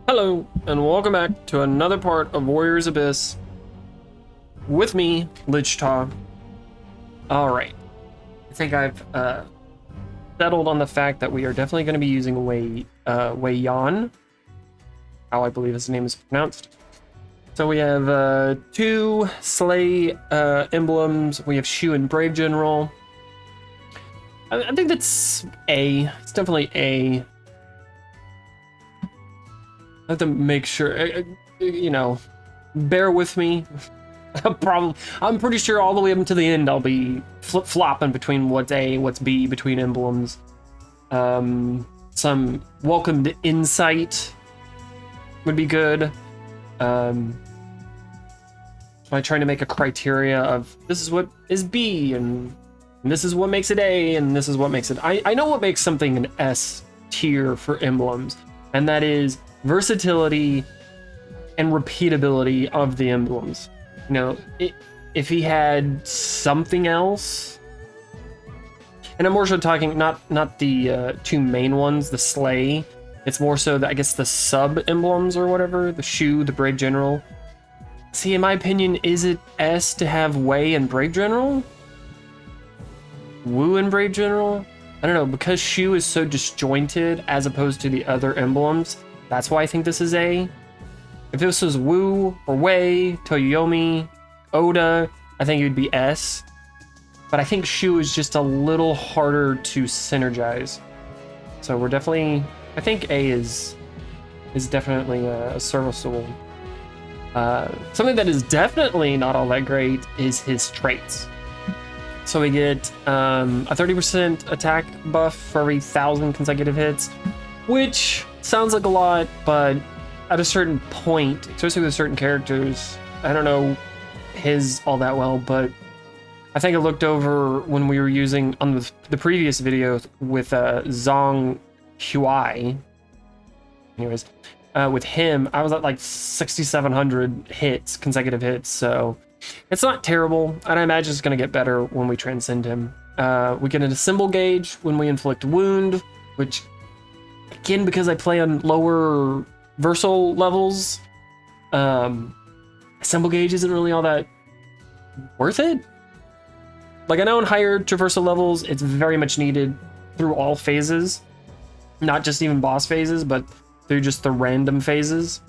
Hello, and welcome back to another part of Warriors Abyss with me, Lichta. Alright, I think I've settled on the fact that we are definitely going to be using Wei Yan, how I believe his name is pronounced. So we have two Slay emblems. We have Shu and Brave General. I think that's A. It's definitely A. I have to make sure, you know, bear with me. I'm pretty sure all the way up to the end I'll be flip-flopping between what's A, what's B, between emblems. Some welcomed insight would be good. I try to make a criteria of this is what is B, and this is what makes it A, and this is what makes it... I know what makes something an S tier for emblems, and that is versatility and repeatability of the emblems. You know, if he had something else, and I'm more so talking not the two main ones, the Slay. It's more so that I guess the sub emblems or whatever, the Shu, the Brave General. See, in my opinion, is it S to have Wei and Brave General? Wu and Brave General? I don't know, because Shu is so disjointed as opposed to the other emblems. That's why I think this is A. If this was Wu or Wei, Toyomi, Oda, I think it would be S. But I think Shu is just a little harder to synergize. So we're definitely... I think A is definitely a serviceable. Something that is definitely not all that great is his traits. So we get a 30% attack buff for every 1,000 consecutive hits, which sounds like a lot, but at a certain point, especially with certain characters, I don't know his all that well, but I think I looked over when we were using on the previous video with Zhong Huai. Anyways, with him, I was at like 6,700 hits, consecutive hits, so it's not terrible, and I imagine it's going to get better when we transcend him. We get an symbol gauge when we inflict wound, which... Again, because I play on lower versal levels, symbol gauge isn't really all that worth it. Like, I know in higher traversal levels, it's very much needed through all phases, not just even boss phases, but through just the random phases.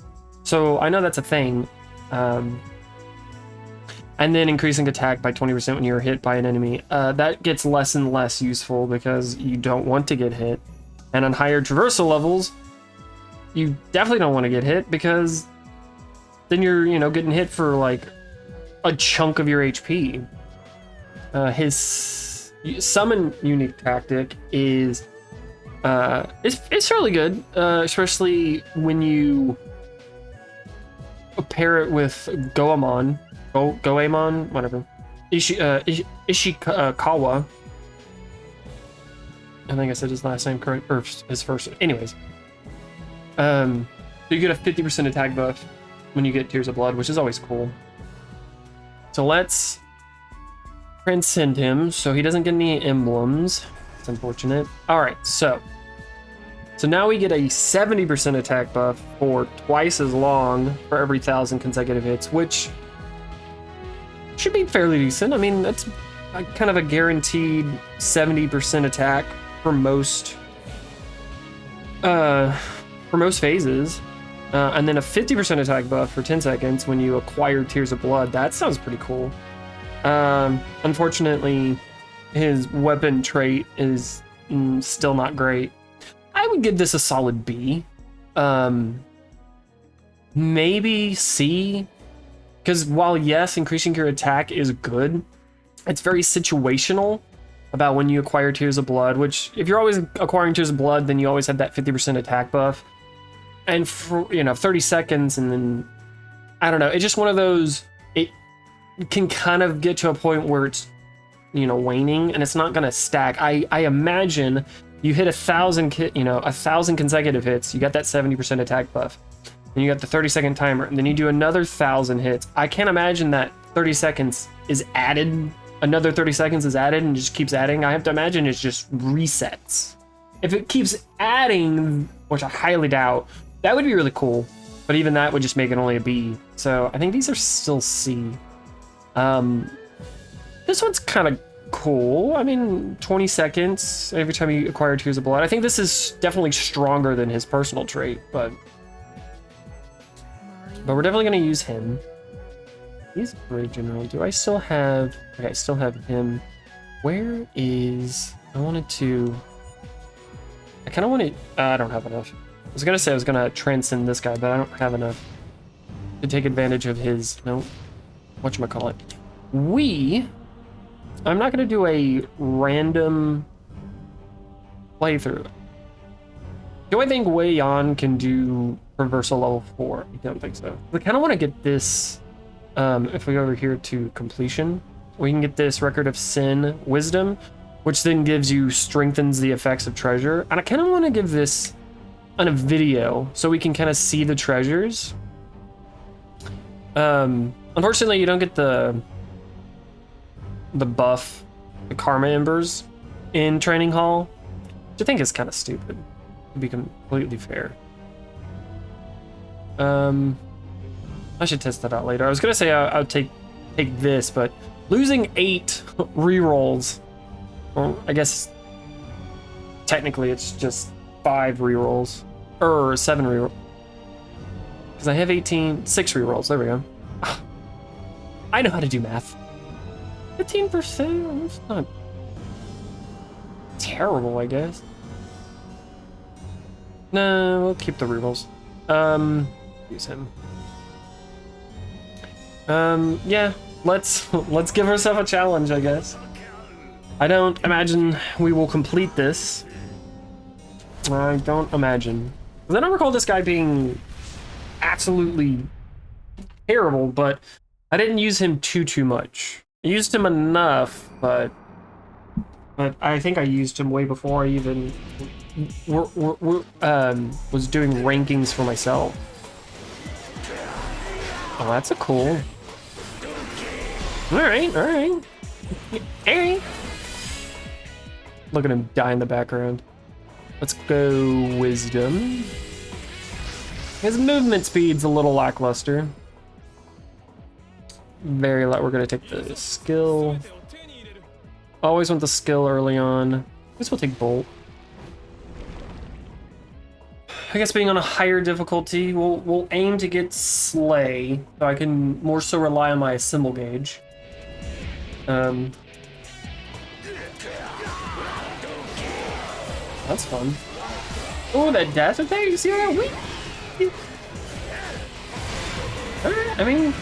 So I know that's a thing. And then increasing attack by 20% when you're hit by an enemy. That gets less and less useful because you don't want to get hit. And on higher traversal levels, you definitely don't want to get hit because then you're, you know, getting hit for like a chunk of your HP. His summon unique tactic is it's really good, especially when you pair it with Goemon, whatever, Ishikawa. I think I said his last name correct, or his first. Anyways, so you get a 50% attack buff when you get Tears of Blood, which is always cool. So let's transcend him, so he doesn't get any emblems. It's unfortunate. All right, so now we get a 70% attack buff for twice as long for every 1,000 consecutive hits, which should be fairly decent. I mean, that's kind of a guaranteed 70% attack for most phases, and then a 50% attack buff for 10 seconds when you acquire Tears of Blood. That sounds pretty cool. Unfortunately, his weapon trait is still not great. I would give this a solid B. Maybe C, because while yes, increasing your attack is good, it's very situational about when you acquire Tears of Blood, which if you're always acquiring Tears of Blood, then you always have that 50% attack buff. And for, 30 seconds, and then, I don't know, it's just one of those, it can kind of get to a point where it's, waning, and it's not going to stack. I imagine you hit 1,000 consecutive hits, you got that 70% attack buff, and you got the 30-second timer, and then you do another 1,000 hits. I can't imagine that 30 seconds is added. Another 30 seconds is added and just keeps adding. I have to imagine it's just resets. If it keeps adding, which I highly doubt, That would be really cool, but even that would just make it only a B. So I think these are still C. This one's kind of cool. I mean, 20 seconds every time you acquire Tears of Blood. I think this is definitely stronger than his personal trait, but we're definitely going to use him. He's original. Do I still have... Okay, I still have him. Where is... I wanted to... I kind of want to... I don't have enough. I was going to say I was going to transcend this guy, but I don't have enough to take advantage of his... No. Whatchamacallit. I'm not going to do a random playthrough. Do I think Wei Yan can do Reversal level 4? I don't think so. We kind of want to get this... if we go over here to completion, we can get this Record of Sin Wisdom, which then gives you strengthens the effects of treasure. And I kind of want to give this on a video so we can kind of see the treasures. Unfortunately, you don't get the buff, the Karma Embers in Training Hall, which I think is kind of stupid, to be completely fair. I should test that out later. I was gonna say I would take this, but losing 8 rerolls, well, I guess technically it's just 5 rerolls, or 7 rerolls, because I have 6 rerolls. There we go. I know how to do math. 15%. That's not terrible, I guess. No, we'll keep the rerolls. Use him. Yeah, let's give ourselves a challenge, I guess. I don't imagine we will complete this. I don't imagine. I don't recall this guy being absolutely terrible, but I didn't use him too much. I used him enough, but I think I used him way before I even was doing rankings for myself. Oh, that's a cool. All right. Hey. Look at him die in the background. Let's go Wisdom. His movement speed's a little lackluster. Very light. We're gonna take the skill. Always want the skill early on. I guess we'll take Bolt. I guess being on a higher difficulty, we'll aim to get Slay, so I can more so rely on my Assemble gauge. That's fun. Oh, that dash attack! You see that? Whee! I mean,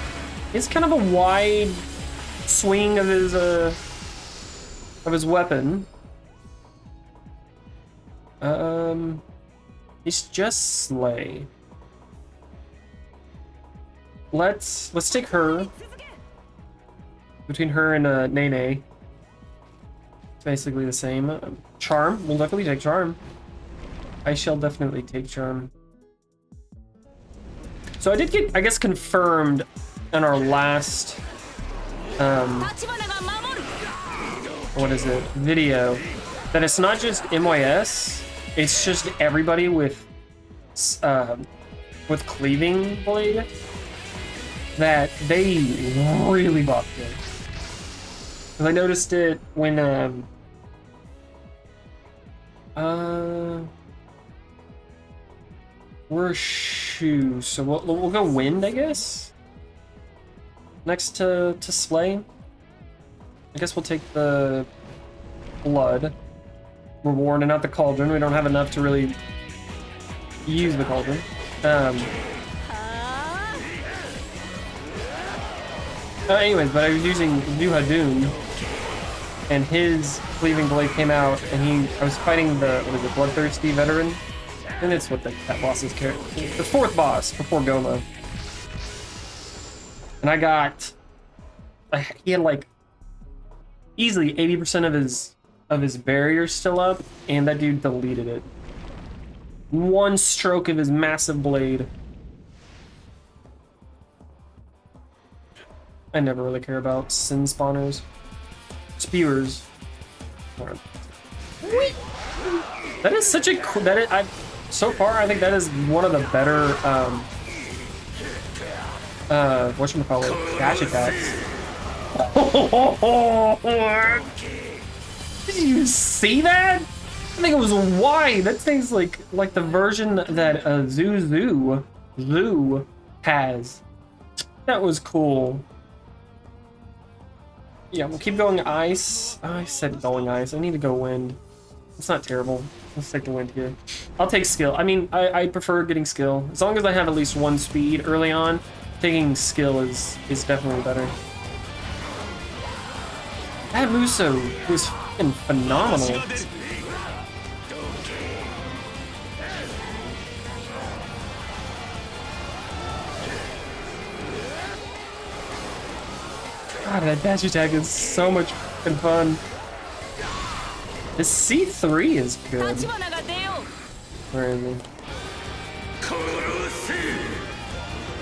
it's kind of a wide swing of his weapon. It's just Slay. Let's take her. Between her and Nene, it's basically the same. Charm, we'll definitely take Charm. I shall definitely take Charm. So I did get, I guess, confirmed in our last, what is it, video, that it's not just MYS, it's just everybody with Cleaving Blade, that they really buffed it. Because I noticed it when, we're Shu, so we'll go Wind, I guess? Next to Slay. I guess we'll take the Blood Reward and not the Cauldron. We don't have enough to really use the Cauldron. Anyways, but I was using Zuhadun, and his Cleaving Blade came out, and I was fighting the Bloodthirsty Veteran, and it's what that boss's character, the 4th boss before Goma, and he had like easily 80% of his barrier still up, and that dude deleted it. One stroke of his massive blade. I never really care about sin spawners. Spewers. That is such a cool... So far, I think that is one of the better, whatchamacallit, dash attacks. Did you see that? I think it was wide. That thing's like the version that Zoo has. That was cool. Yeah, we'll keep going ice. Oh, I said going ice. I need to go wind. It's not terrible. Let's take the wind here. I'll take skill. I mean, I prefer getting skill. As long as I have at least one speed early on, taking skill is definitely better. That Musou was fucking phenomenal. God, that dash attack is so much fucking fun. The C3 is good. Where is he?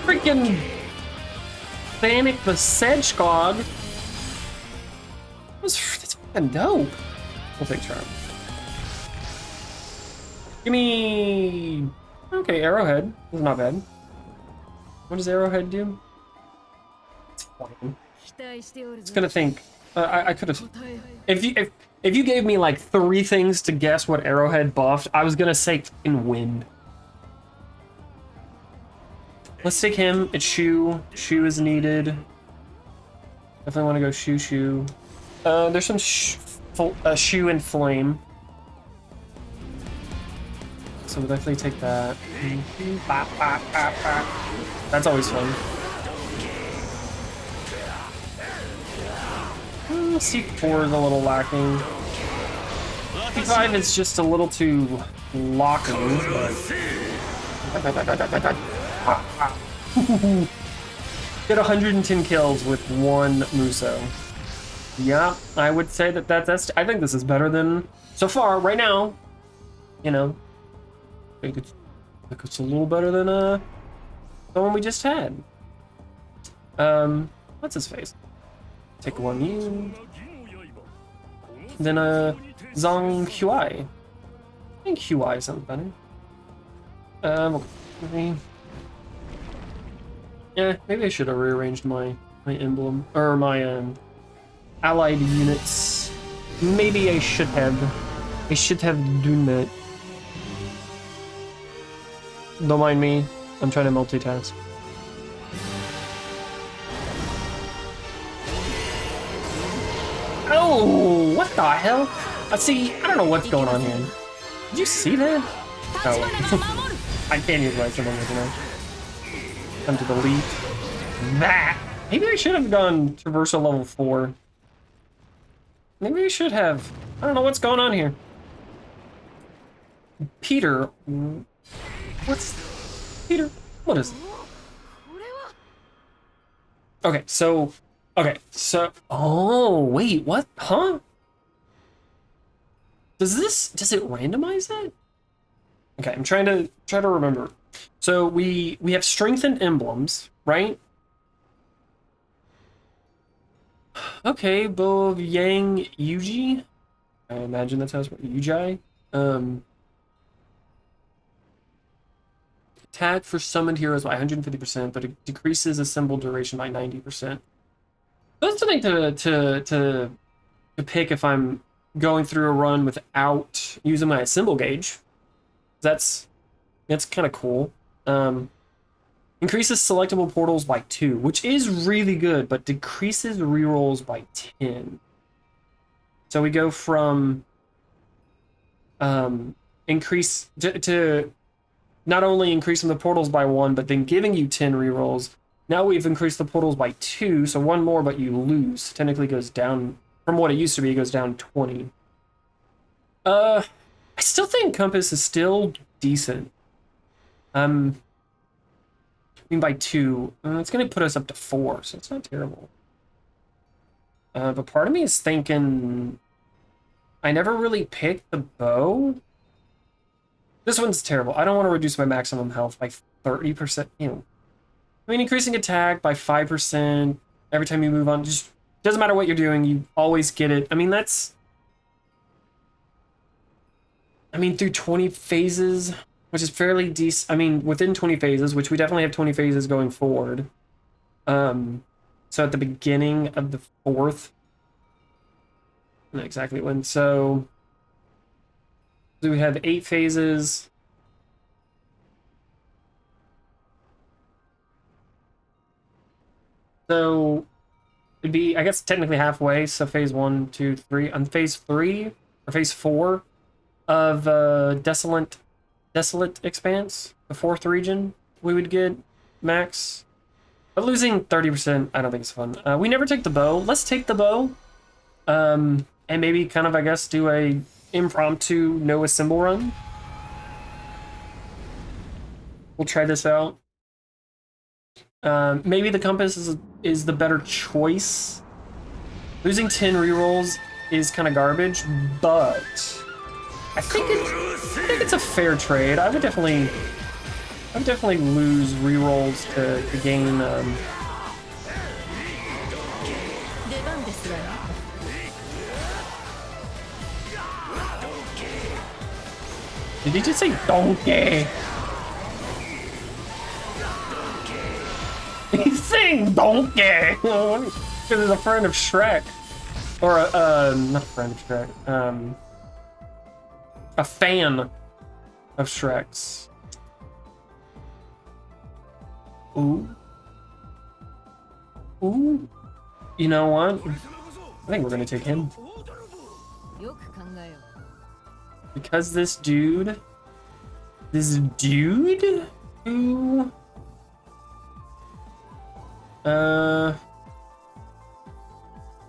Freaking Sonic the Hedgehog. That's fucking dope. We'll take charm. Give me. Okay, Arrowhead. That's not bad. What does Arrowhead do? It's fine. It's gonna think. I could have. If you gave me like 3 things to guess what Arrowhead buffed, I was gonna say in wind. Let's take him. It's Shu. Shu is needed. Definitely want to go Shu. There's some Shu and Flame. So we'll definitely take that. That's always fun. C4 is a little lacking. C5 is just a little too locking. Get 110 kills with 1 Musou. Yeah, I would say that's. I think this is better than so far right now. You know, I think it's a little better than the one we just had. What's his face? Take 1 you. Then Zhang Huai. I think Huai sounds better. Okay. Yeah, maybe I should have rearranged my emblem or my allied units. Maybe I should have. I should have done that. Don't mind me. I'm trying to multitask. Oh, what the hell? See, I don't know what's going on here. Did you see that? Oh. I can't use my summon now. Time to delete that. Maybe I should have gone traversal level 4. Maybe I should have. I don't know what's going on here. Peter. What's Peter? What is it? Okay, so. Oh, wait, what? Huh? Does it randomize that? Okay, I'm trying to remember. So we have strengthened emblems, right? Okay, Bow of Yang Yuji. I imagine that's how it's Yuji. Attack for summoned heroes by 150%, but it decreases assembled duration by 90%. That's something to pick if I'm going through a run without using my symbol gauge. That's kind of cool. Increases selectable portals by 2, which is really good, but decreases rerolls by 10. So we go from increase to not only increasing the portals by 1, but then giving you 10 rerolls. Now we've increased the portals by 2, so 1 more, but you lose. Technically goes down from what it used to be. It goes down 20. I still think Compass is still decent. I mean, by 2, it's gonna put us up to 4, so it's not terrible. But part of me is thinking I never really picked the bow. This one's terrible. I don't want to reduce my maximum health by 30%. Ew. I mean, increasing attack by 5% every time you move on. Just doesn't matter what you're doing. You always get it. I mean, through 20 phases, which is fairly decent. I mean, within 20 phases, which we definitely have 20 phases going forward. So at the beginning of the 4th, not exactly when. So we have 8 phases. So it'd be, I guess, technically halfway. So phase 1, 2, 3. On phase 3 or phase 4 of Desolate Expanse, the 4th region, we would get max. But losing 30%, I don't think it's fun. We never take the bow. Let's take the bow. And maybe kind of, I guess, do a impromptu Noah symbol run. We'll try this out. Maybe the compass is the better choice. Losing 10 rerolls is kind of garbage, but I think it's a fair trade. I would definitely lose rerolls to gain. Did he just say donkey? He's saying donkey because he's a friend of Shrek, or not a friend of Shrek, a fan of Shrek's. Ooh. Ooh. You know what? I think we're gonna take him. Because this dude who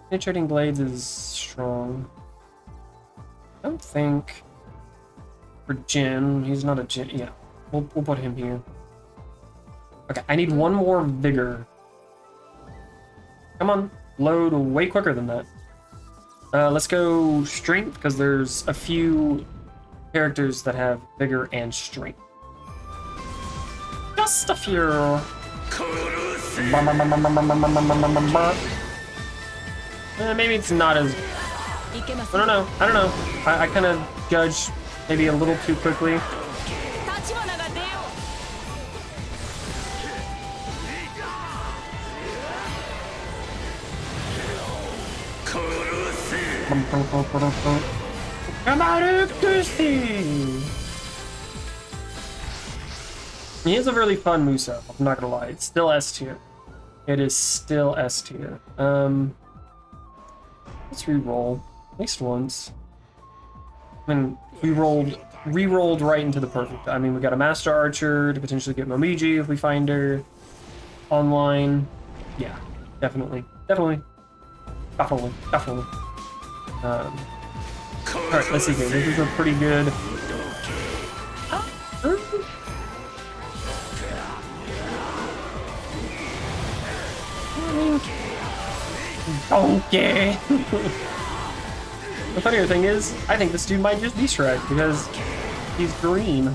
penetrating blades is strong. I don't think for Jin, he's not a Jin. Yeah, we'll put him here. Okay, I need one more vigor. Come on, load way quicker than that. Let's go strength, because there's a few characters that have vigor and strength. Just a few. Maybe it's not as... I don't know. I kind of judged maybe a little too quickly. He is a really fun Musou, I'm not gonna lie. It's still S tier. It is still S tier. Let's re-roll. At least once. I mean, we re-rolled right into the perfect. I mean, we got a Master Archer to potentially get Momiji if we find her online. Yeah, definitely. Alright, let's see here. This is a pretty good... Donkey! The funnier thing is, I think this dude might just be Shrek because he's green.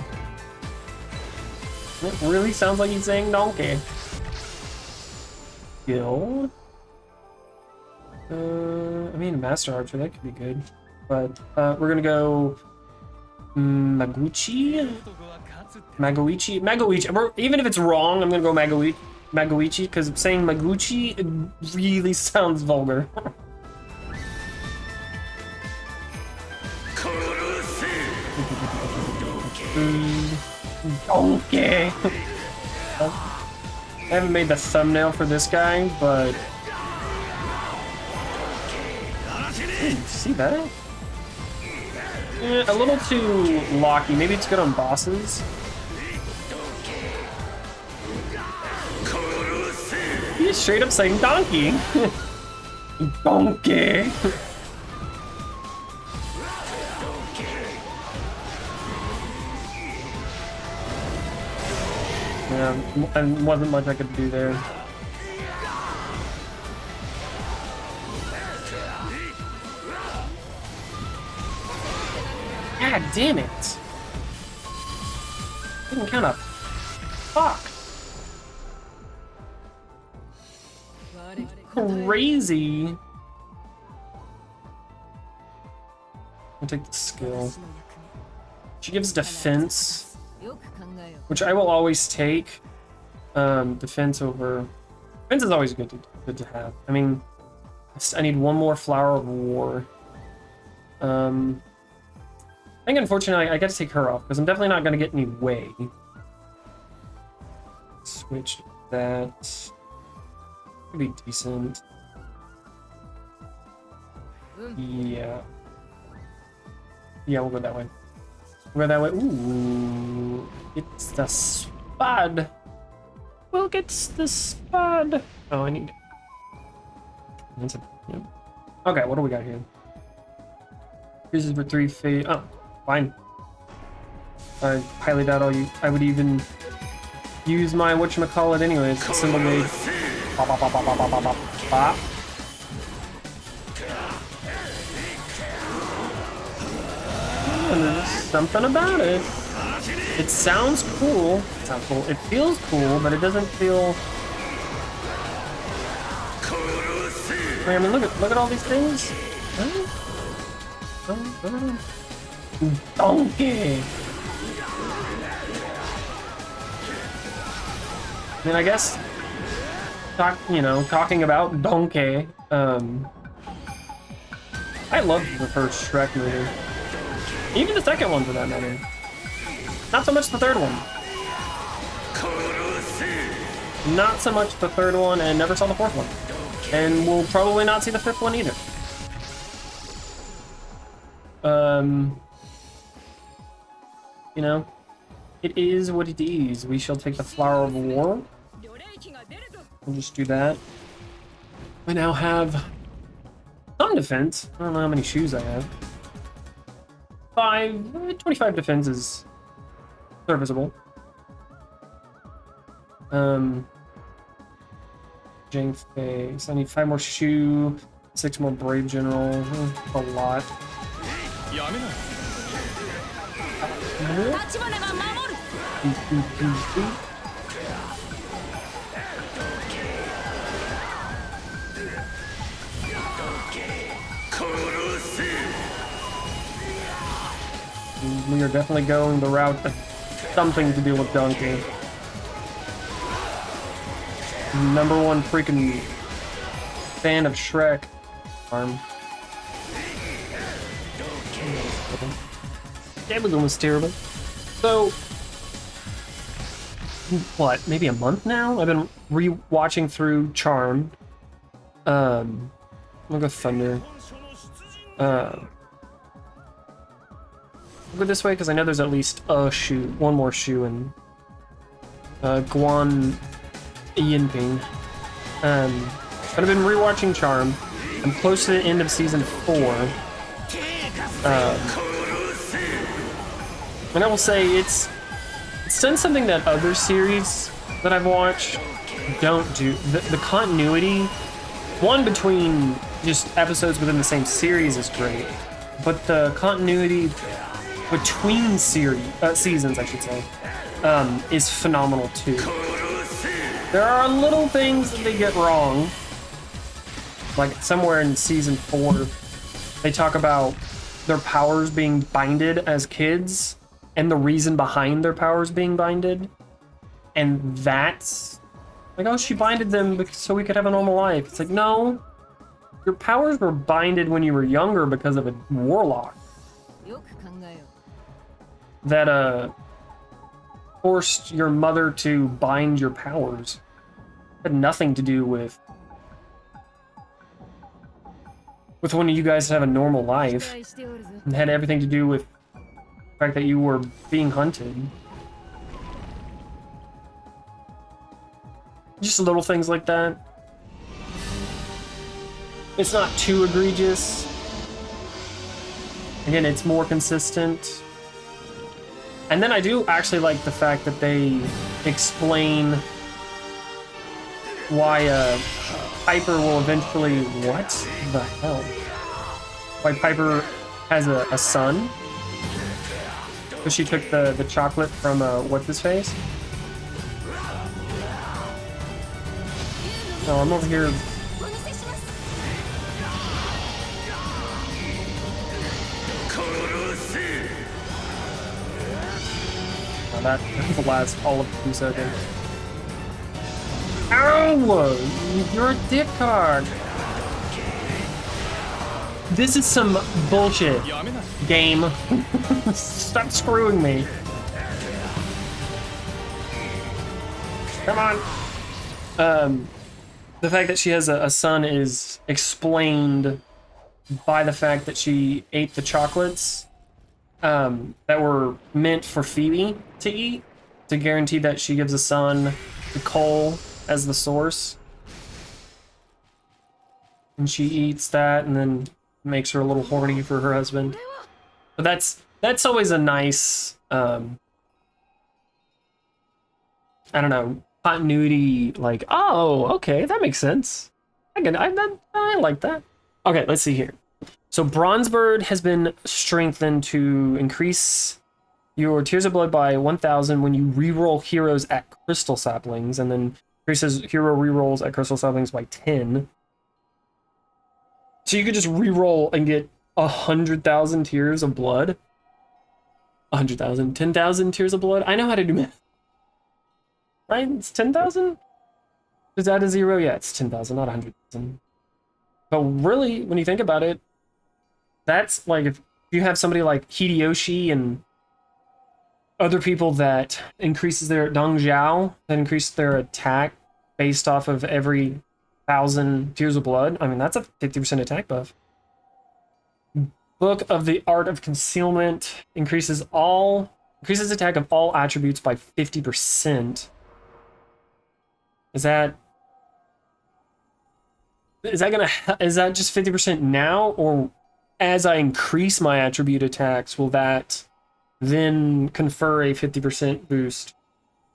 It really sounds like he's saying donkey. Skill? I mean, Master Archer, that could be good. But we're gonna go Maguchi? Magoichi. Even if it's wrong, I'm gonna go Magoichi, because saying Maguchi it really sounds vulgar. Donkey! I haven't made the thumbnail for this guy, but... See that? A little too locky. Maybe it's good on bosses. He's straight up saying donkey. Donkey. Yeah, and wasn't much I could do there. God damn it! Getting kind of fucked. Crazy. I'll take the skill. She gives defense. which I will always take. Defense over... Defense is always good to have. I mean, I need one more Flower of War. I think unfortunately I gotta take her off because I'm definitely not gonna get any way. Switch that. Could be decent. Yeah. Yeah, we'll go that way. We'll go that way. Ooh, it's the spud. We'll get the spud. Oh, I need. That's a, yeah. Okay, what do we got here? Freezes for 3 phase. Oh, fine. I highly doubt I would even use my whatchamacallit anyways. Symbol made. Bop, bop, bop, bop, bop, bop, bop, bop. And there's something about it. It sounds cool. It sounds cool. It feels cool, but it doesn't feel. I mean, look at all these things. Donkey. I mean, I guess, talking about Donkey. I loved the first Shrek movie. Even the second one, for that matter. Not so much the third one. Not so much the third one, and never saw the fourth one. And we'll probably not see the fifth one either. It is what it is. We shall take the Flower of War. We'll just do that. I now have some defense. I don't know how many shoes I have. 25 defense is serviceable. Jane face. I need 5 more shoe, 6 more brave general. A lot. We are definitely going the route of something to do with Donkey. #1 freaking fan of Shrek. Arm. That was almost terrible. So, what? Maybe a month now? I've been re-watching through Charmed. I'm gonna go Thunder. I'll go this way because I know there's at least a shoe, one more shoe in Guan Yinping. But I've been rewatching Charm. I'm close to the end of season 4. And I will say it's done something that other series that I've watched don't do. The continuity, one between just episodes within the same series is great, but the continuity between seasons, I should say, is phenomenal too. There are little things that they get wrong, like somewhere in season 4, they talk about their powers being binded as kids, and the reason behind their powers being binded, and that's like, oh, she binded them so we could have a normal life. It's like, no, your powers were binded when you were younger because of a warlock that forced your mother to bind your powers. It had nothing to do with when you guys have a normal life. It had everything to do with the fact that you were being hunted. Just little things like that. It's not too egregious. Again, it's more consistent. And then I do actually like the fact that they explain why Piper will eventually... What the hell? Why Piper has a son? Because she took the chocolate from what's-his-face? No, I'm over here... that will last all of 2 seconds. Ow! You're a dickhog! This is some bullshit, game. Stop screwing me. Come on. The fact that she has a son is explained by the fact that she ate the chocolates that were meant for Phoebe to eat, to guarantee that she gives a son to Cole as the source. And she eats that and then makes her a little horny for her husband. But that's always a nice I don't know, continuity, like, oh, okay, that makes sense. I like that. Okay, let's see here. So Bronzebird has been strengthened to increase your Tears of Blood by 1,000 when you reroll heroes at Crystal Saplings, and then increases hero rerolls at Crystal Saplings by 10. So you could just reroll and get 100,000 Tears of Blood. 100,000, 10,000 Tears of Blood. I know how to do math. Right? It's 10,000? Is that a 0? Yeah, it's 10,000, not 100,000. But really, when you think about it, that's like if you have somebody like Hideyoshi and other people that increases their Dong Zhao, that increase their attack based off of every 1,000 Tears of Blood. I mean, that's a 50% attack buff. Book of the Art of Concealment increases attack of all attributes by 50%. Is that just 50% now, or as I increase my attribute attacks, will that then confer a 50% boost?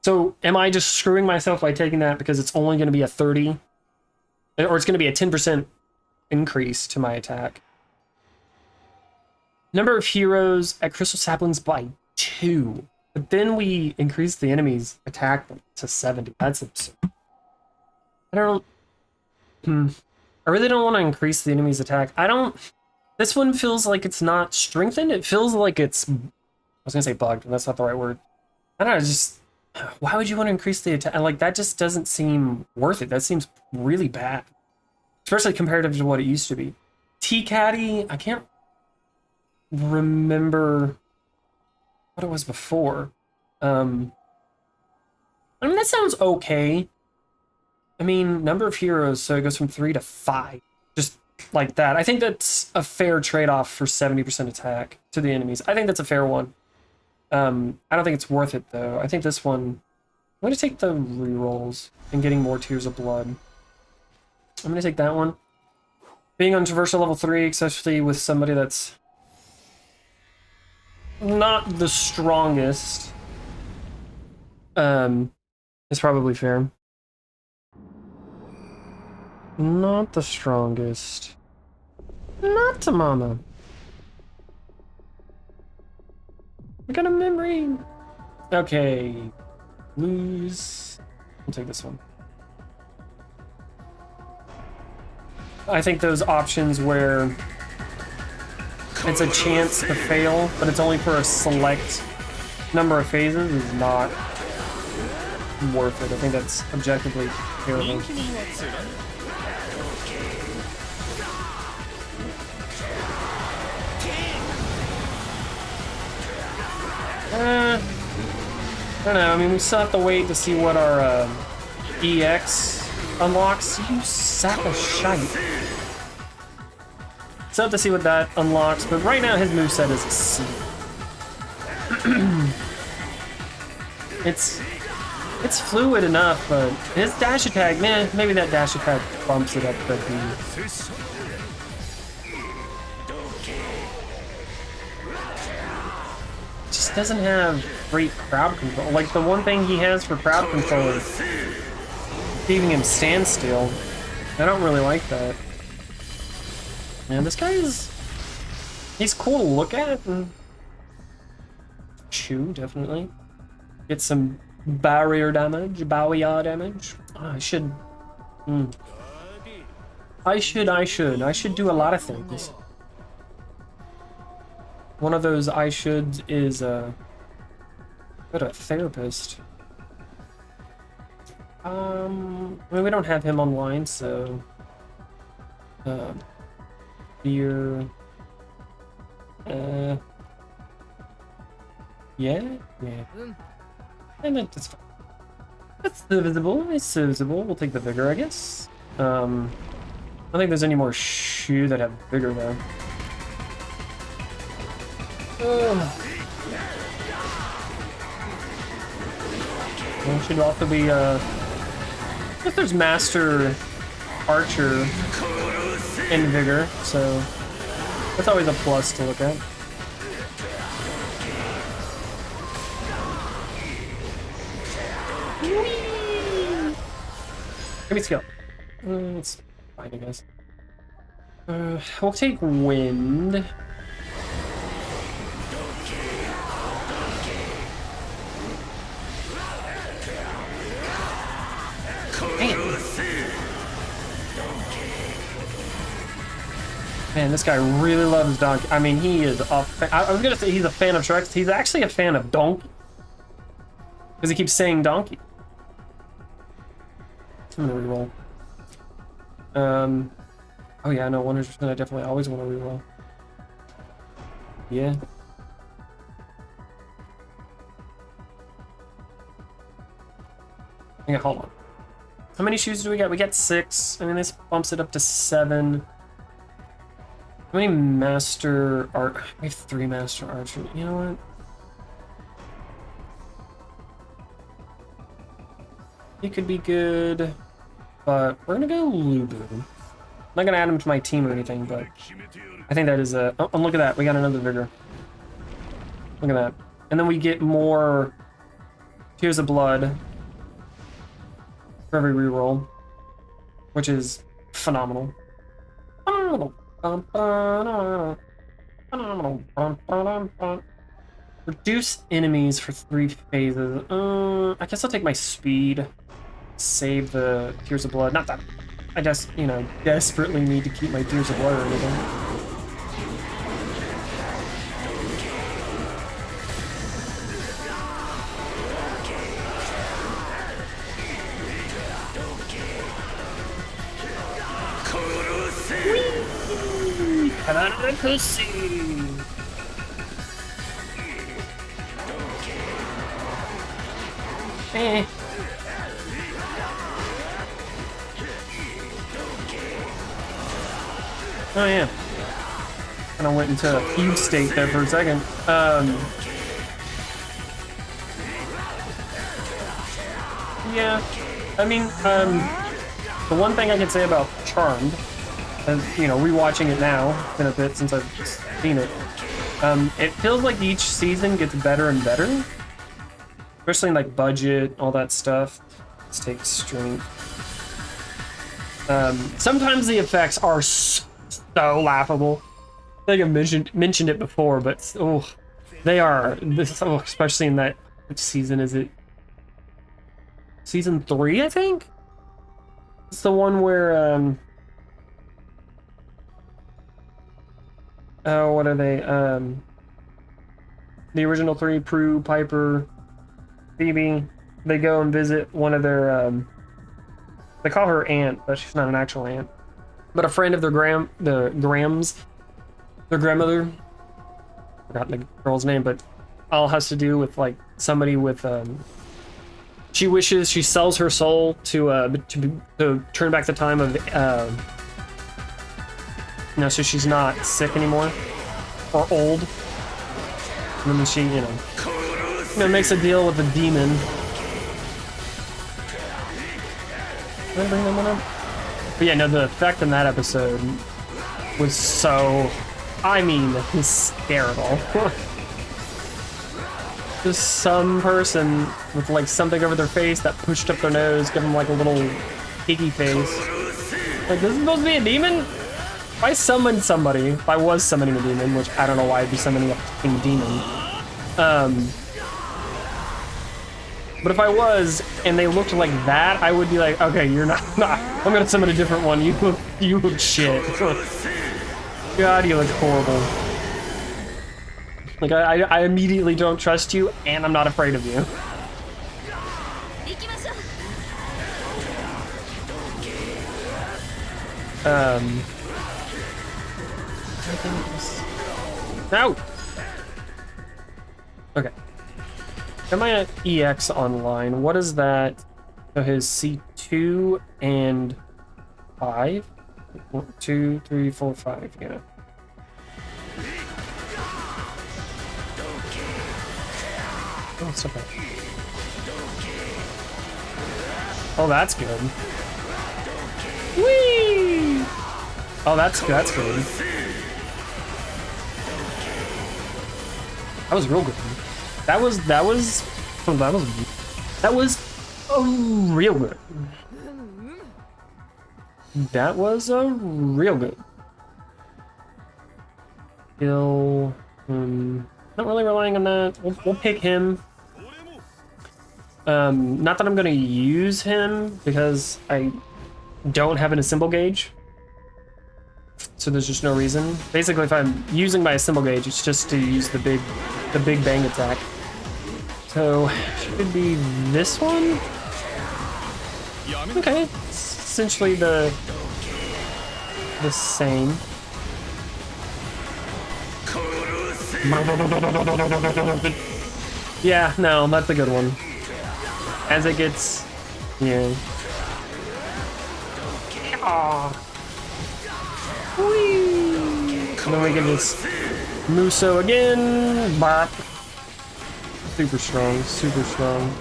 So am I just screwing myself by taking that because it's only going to be a 30, or it's going to be a 10% increase to my attack? Number of heroes at Crystal Saplings by 2, but then we increase the enemy's attack to 70. That's absurd. I really don't want to increase the enemy's attack. This one feels like it's not strengthened. It feels like it's, I was gonna say bugged, but that's not the right word. I don't know, just, why would you want to increase the attack? Like, that just doesn't seem worth it. That seems really bad, especially comparative to what it used to be. T-Caddy, I can't remember what it was before. I mean, that sounds okay. I mean, number of heroes, so it goes from 3 to 5. Just like that. I think that's a fair trade-off for 70% attack to the enemies. I think that's a fair one. I don't think it's worth it, though. I think this one... I'm going to take the rerolls and getting more Tears of Blood. I'm going to take that one. Being on Traversal level 3, especially with somebody that's not the strongest, is probably fair. Not the strongest. Not to mama. I got a memory. Okay. Lose. I'll take this one. I think those options where it's a chance to fail, but it's only for a select number of phases is not worth it. I think that's objectively terrible. I don't know, I mean, we still have to wait to see what our EX unlocks. You sack of shite. Still have to see what that unlocks, but right now his moveset is a C. It's fluid enough, but his dash attack, man, maybe that dash attack bumps it up to B. Just doesn't have great crowd control. Like, the one thing he has for crowd control is keeping him stand still. I don't really like that. Man, this guy he's cool to look at and chew, definitely. Get some barrier damage, barrier damage. Oh, I should do a lot of things. One of those I shoulds is Go to a therapist. I mean, we don't have him online, so fear. Yeah. And that's fine. That's divisible. It's divisible. We'll take the vigor, I guess. I don't think there's any more shoe that have vigor though. Well, should also be I guess there's master archer in vigor, so that's always a plus to look at. Give me skill. It's fine, I guess. We'll take wind. Man, this guy really loves Donkey. I mean, he is a fan. I was gonna say he's a fan of Shrek. He's actually a fan of Donkey. Because he keeps saying Donkey. I'm gonna reroll. Oh yeah, no, 100%. I definitely always want to reroll. Yeah. Yeah, hold on. How many shoes do we get? We get 6. I mean, this bumps it up to 7. How many master art? We have 3 master archer. You know what? He could be good, but we're gonna go Lubu. I'm not gonna add him to my team or anything, but I think that is a. Oh, look at that! We got another vigor. Look at that, and then we get more Tears of Blood for every reroll, which is phenomenal. Reduce enemies for 3 phases. I guess I'll take my speed. Save the Tears of Blood. Not that I just, you know, desperately need to keep my Tears of Blood or anything. Come out of the pussy! Eh. Oh yeah. Kind of went into a fugue state there for a second. Yeah. I mean, the one thing I can say about Charmed, as you know, rewatching it now, it's been a bit since I've seen it. It feels like each season gets better and better. Especially in like budget, all that stuff. Let's take strength. Sometimes the effects are so laughable. I think I mentioned it before, but oh, they are. Especially in that. Which season is it? Season 3, I think. It's the one where oh, what are they? The original 3, Prue, Piper, Phoebe, they go and visit one of their, they call her aunt, but she's not an actual aunt, but a friend of their Grams, their grandmother, forgot the girl's name, but all has to do with like somebody with, she sells her soul to turn back the time of, no, so she's not sick anymore, or old, and then she, you know, makes a deal with the demon. Can I bring them up? But yeah, no, the effect in that episode was so, I mean, hysterical. Just some person with like something over their face that pushed up their nose, give them like a little piggy face. Like, this is supposed to be a demon? If I summoned somebody, if I was summoning a demon, which I don't know why I'd be summoning a fucking demon, but if I was, and they looked like that, I would be like, okay, you're not, I'm gonna summon a different one. You look shit. God, you look horrible. Like, I immediately don't trust you, and I'm not afraid of you. No! Okay. Got my EX online. What is that? So his C2 and 5? 1, 2, 3, 4, 5, yeah. Oh, it's okay. Oh, that's good. Whee! Oh, that's good. That was real good. That was real good. That was a real good. Kill. Not really relying on that. We'll pick him. Not that I'm gonna use him because I don't have an assemble gauge. So there's just no reason. Basically, if I'm using my assemble gauge, it's just to use the big bang attack. So should be this one. Okay, it's essentially the same. Yeah, no, that's a good one. As it gets, yeah. Aww. Whee! And then we can just Musou again. Bop. Super strong, super strong.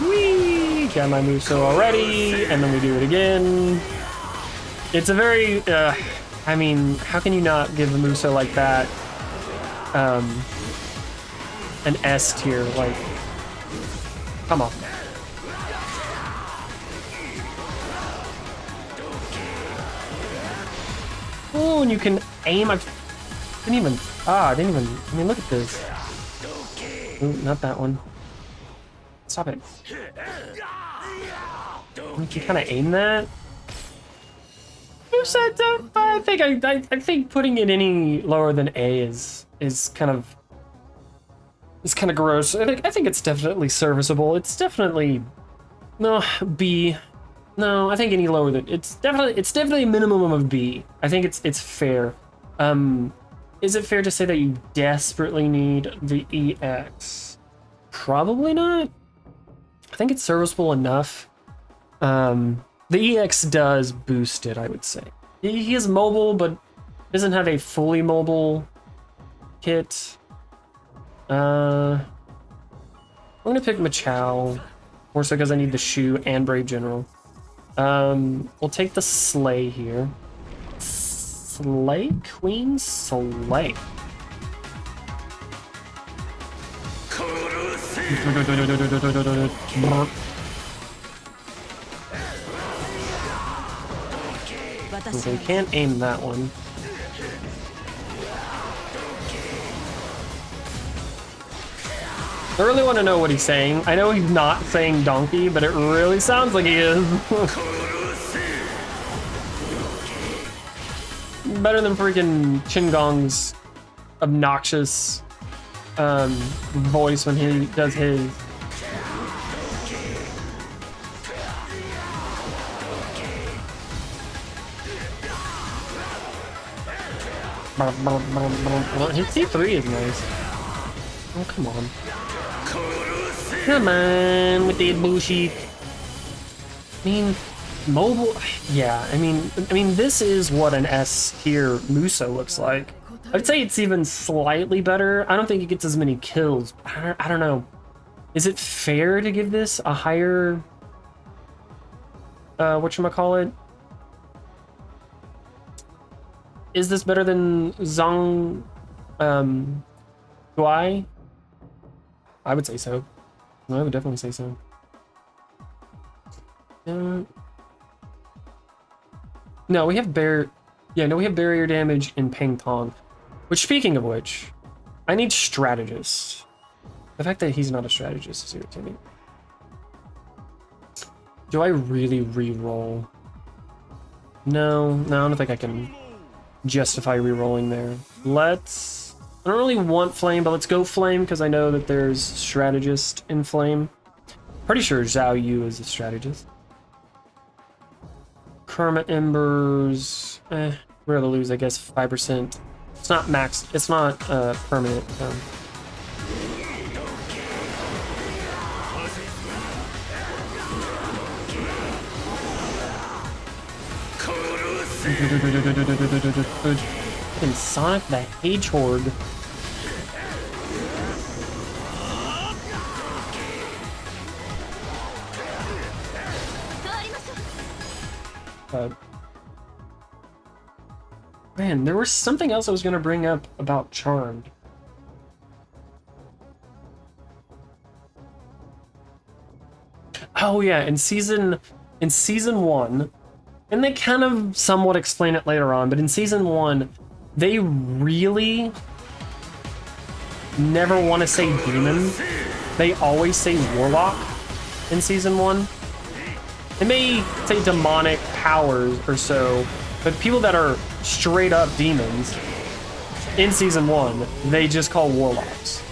Whee! Got my Musou already, and then we do it again. It's a very, I mean, how can you not give a Musou like that an S tier? Like, come on. Oh, and you can aim. I didn't even. I mean, look at this. Ooh, not that one. Stop it. You can kind of aim that. I think putting it any lower than A is kind of gross. I think it's definitely serviceable. It's definitely no B. No, I think any lower than it's definitely a minimum of B. I think it's fair. Is it fair to say that you desperately need the EX? Probably not. I think it's serviceable enough. The EX does boost it, I would say. He is mobile, but doesn't have a fully mobile kit. I'm gonna pick Machao, more so because I need the shoe and Brave General. We'll take the Slay here. Slay? Queen Slay. Okay, can't aim that one. I really want to know what he's saying. I know he's not saying donkey, but it really sounds like he is. Better than freaking Chingong's obnoxious voice when he does his. His C3 is nice. Oh, come on. Come on with the bullshit. I mean, mobile. Yeah, I mean, this is what an S tier Musou looks like. I'd say it's even slightly better. I don't think it gets as many kills. I don't know. Is it fair to give this a higher? Whatchamacallit? Is this better than Zhang Guai? I would say so. I would definitely say so. No, we have we have barrier damage in Ping Tong. Which, speaking of which, I need strategists. The fact that he's not a strategist is irritating. Do I really re-roll? No, I don't think I can. justify re-rolling there. Let's... I don't really want flame, but let's go flame because I know that there's strategist in flame. Pretty sure Zhao Yu is a strategist. Karma Embers... we're gonna lose, I guess, 5%. It's not max. It's not permanent. And Sonic the Hedgehog. Man, there was something else I was gonna bring up about Charmed. Oh yeah, in season 1, and they kind of somewhat explain it later on, but in season 1, they really never want to say demon. They always say warlock in season 1. They may say demonic powers or so, but people that are straight up demons in season 1, they just call warlocks.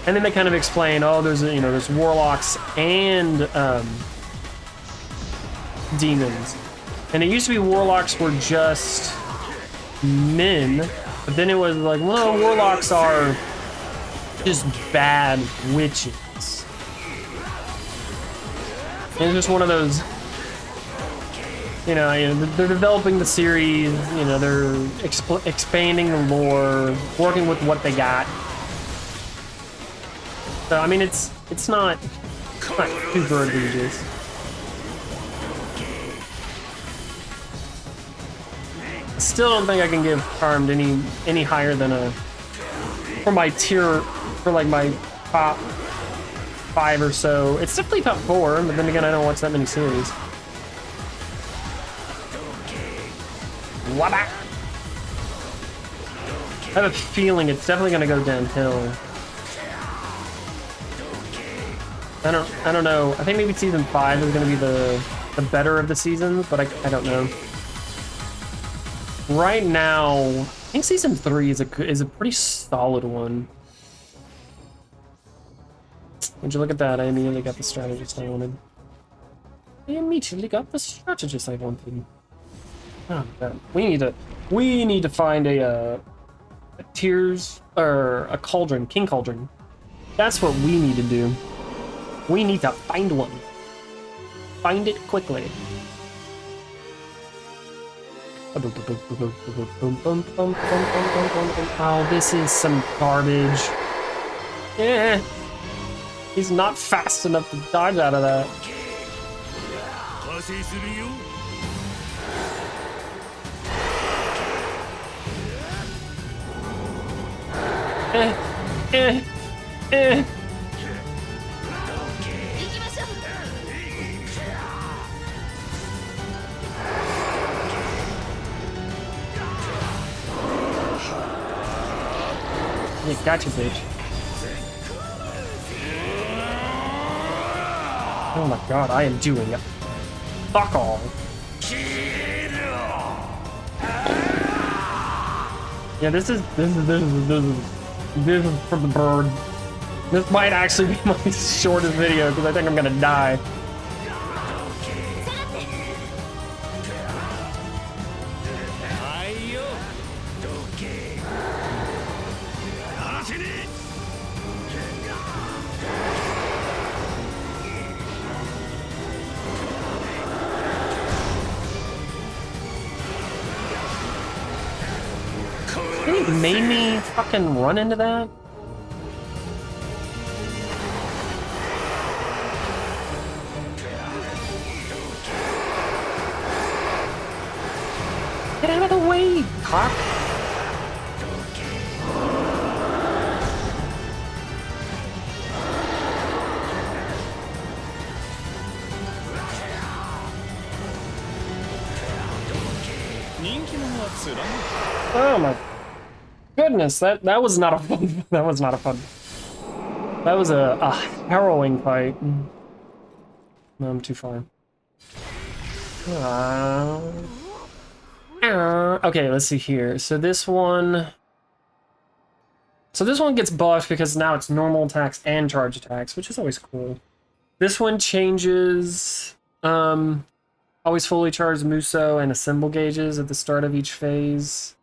And then they kind of explain, oh, there's warlocks and demons. And it used to be warlocks were just men, but then it was like, well, warlocks are just bad witches. And it's just one of those, they're developing the series, they're expanding the lore, working with what they got. So, I mean, it's not super egregious. Still don't think I can give Charmed any higher than for my tier, for like my top 5 or so. It's definitely top 4, but then again, I don't watch that many series. Wabba! I have a feeling it's definitely gonna go downhill. I don't know. I think maybe season 5 is gonna be the better of the seasons, but I don't know. Right now, I think season 3 is a pretty solid one. Would you look at that? I immediately got the strategist I wanted. Oh, man. We need to find a tears or a cauldron, king cauldron. That's what we need to do. We need to find one. Find it quickly. Oh, this is some garbage. Yeah. He's not fast enough to dodge out of that. Yeah, gotcha, bitch. Oh my god, I am doing it. Fuck all. Yeah, this is for the bird. This might actually be my shortest video because I think I'm gonna die. It made me fucking run into that. Get out of the way, cock. Oh my goodness, that was not a fun. That was not a fun. That was a harrowing fight. No, I'm too far. Okay, let's see here. So this one gets buffed because now it's normal attacks and charge attacks, which is always cool. This one changes always fully charged Musou and assemble gauges at the start of each phase.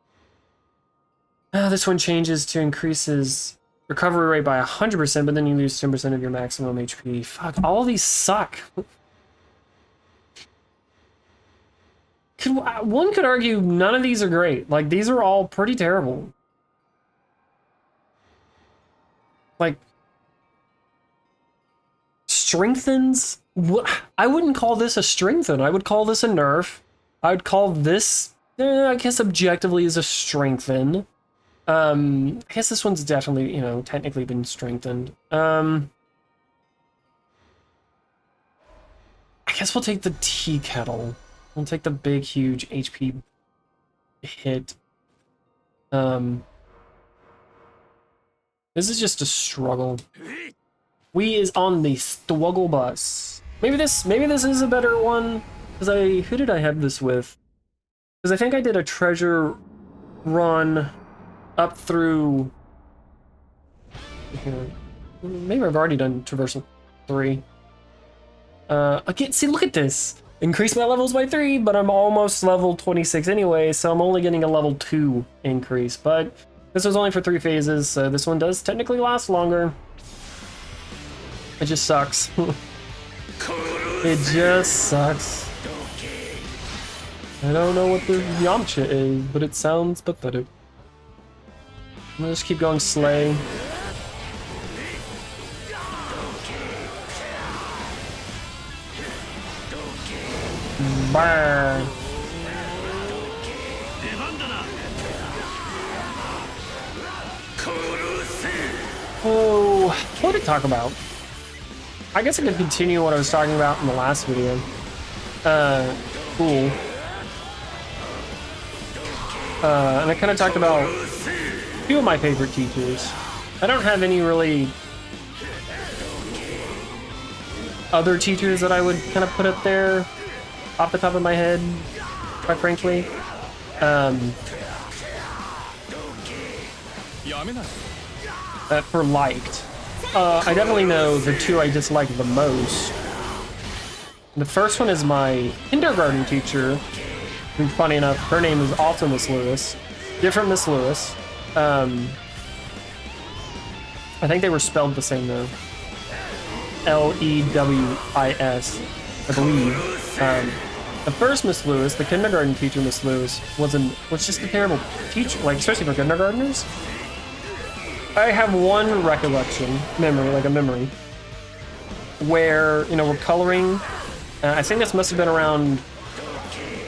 This one changes to increases recovery rate by 100%, but then you lose 10% of your maximum HP. Fuck, all these suck. One could argue none of these are great. Like, these are all pretty terrible. Like, strengthens? What? I wouldn't call this a strengthen. I would call this a nerf. I would call this, I guess objectively, is a strengthen. I guess this one's definitely, you know, technically been strengthened. I guess we'll take the tea kettle. We'll take the big, huge HP hit. This is just a struggle. We is on the struggle bus. Maybe this is a better one. Because who did I have this with? Because I think I did a treasure run up through here. Maybe I've already done Traversal 3. Again, see, look at this. Increase my levels by 3, but I'm almost level 26 anyway, so I'm only getting a level 2 increase. But this was only for 3 phases, so this one does technically last longer. It just sucks. It just sucks. I don't know what the Yamcha is, but it sounds pathetic. I'm gonna just keep going Slay. Burn. Oh, what did I talk about? I guess I could continue what I was talking about in the last video. Cool. And I kind of talked about a few of my favorite teachers. I don't have any really other teachers that I would kind of put up there off the top of my head, quite frankly. For liked. I definitely know the 2 I dislike the most. The first one is my kindergarten teacher. And funny enough, her name is also Miss Lewis. Different Miss Lewis. I think they were spelled the same though. Lewis, I believe. The first Miss Lewis, the kindergarten teacher Miss Lewis, was just a terrible teacher, like especially for kindergartners. I have one recollection, memory, where, you know, we're coloring. I think this must have been around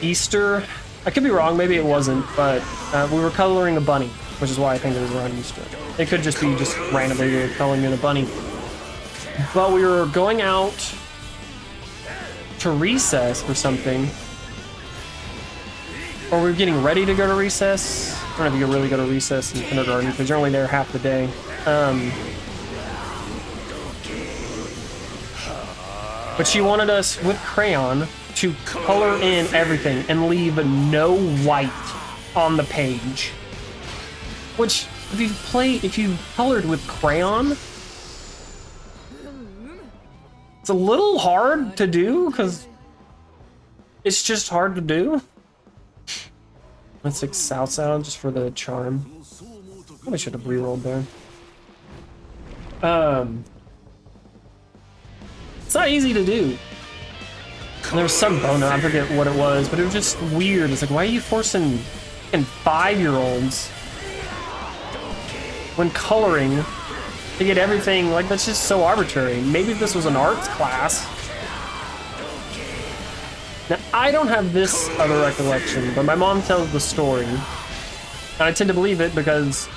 Easter. I could be wrong, maybe it wasn't, but we were coloring a bunny, which is why I think it was around Easter. It could just be just randomly we were coloring in a bunny. But we were going out to recess or something. Or we were getting ready to go to recess. I don't know if you could really go to recess in kindergarten because you're only there half the day. But she wanted us with crayon to color in everything and leave no white on the page. Which, if you colored with crayon, it's a little hard to do because it's just hard to do. Let's take South out just for the charm. Probably should have re-rolled there. It's not easy to do. And there was some bonus, I forget what it was, but it was just weird. It's like, why are you forcing fucking 5-year-olds when coloring to get everything? Like, that's just so arbitrary. Maybe if this was an arts class. Now, I don't have this other recollection, but my mom tells the story. And I tend to believe it because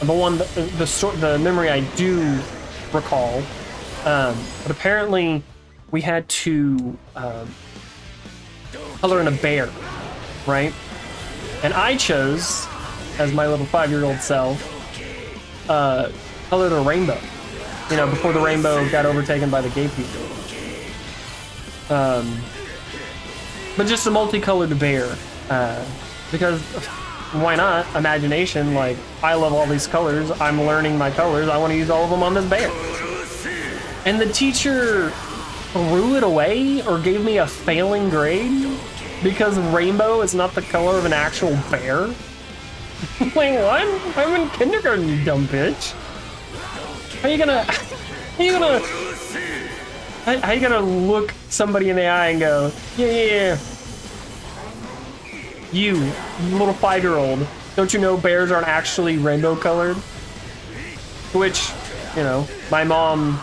the memory I do recall. But apparently we had to color in a bear, right? And I chose, as my little 5-year-old self, colored a rainbow. You know, before the rainbow got overtaken by the gay people. But just a multicolored bear. Because why not? Imagination, like, I love all these colors. I'm learning my colors. I want to use all of them on this bear. And the teacher threw it away or gave me a failing grade because rainbow is not the color of an actual bear. Wait, what? I'm in kindergarten, you dumb bitch. How you gonna look somebody in the eye and go, yeah. You little 5-year-old, don't you know bears aren't actually rainbow colored? Which, you know, my mom,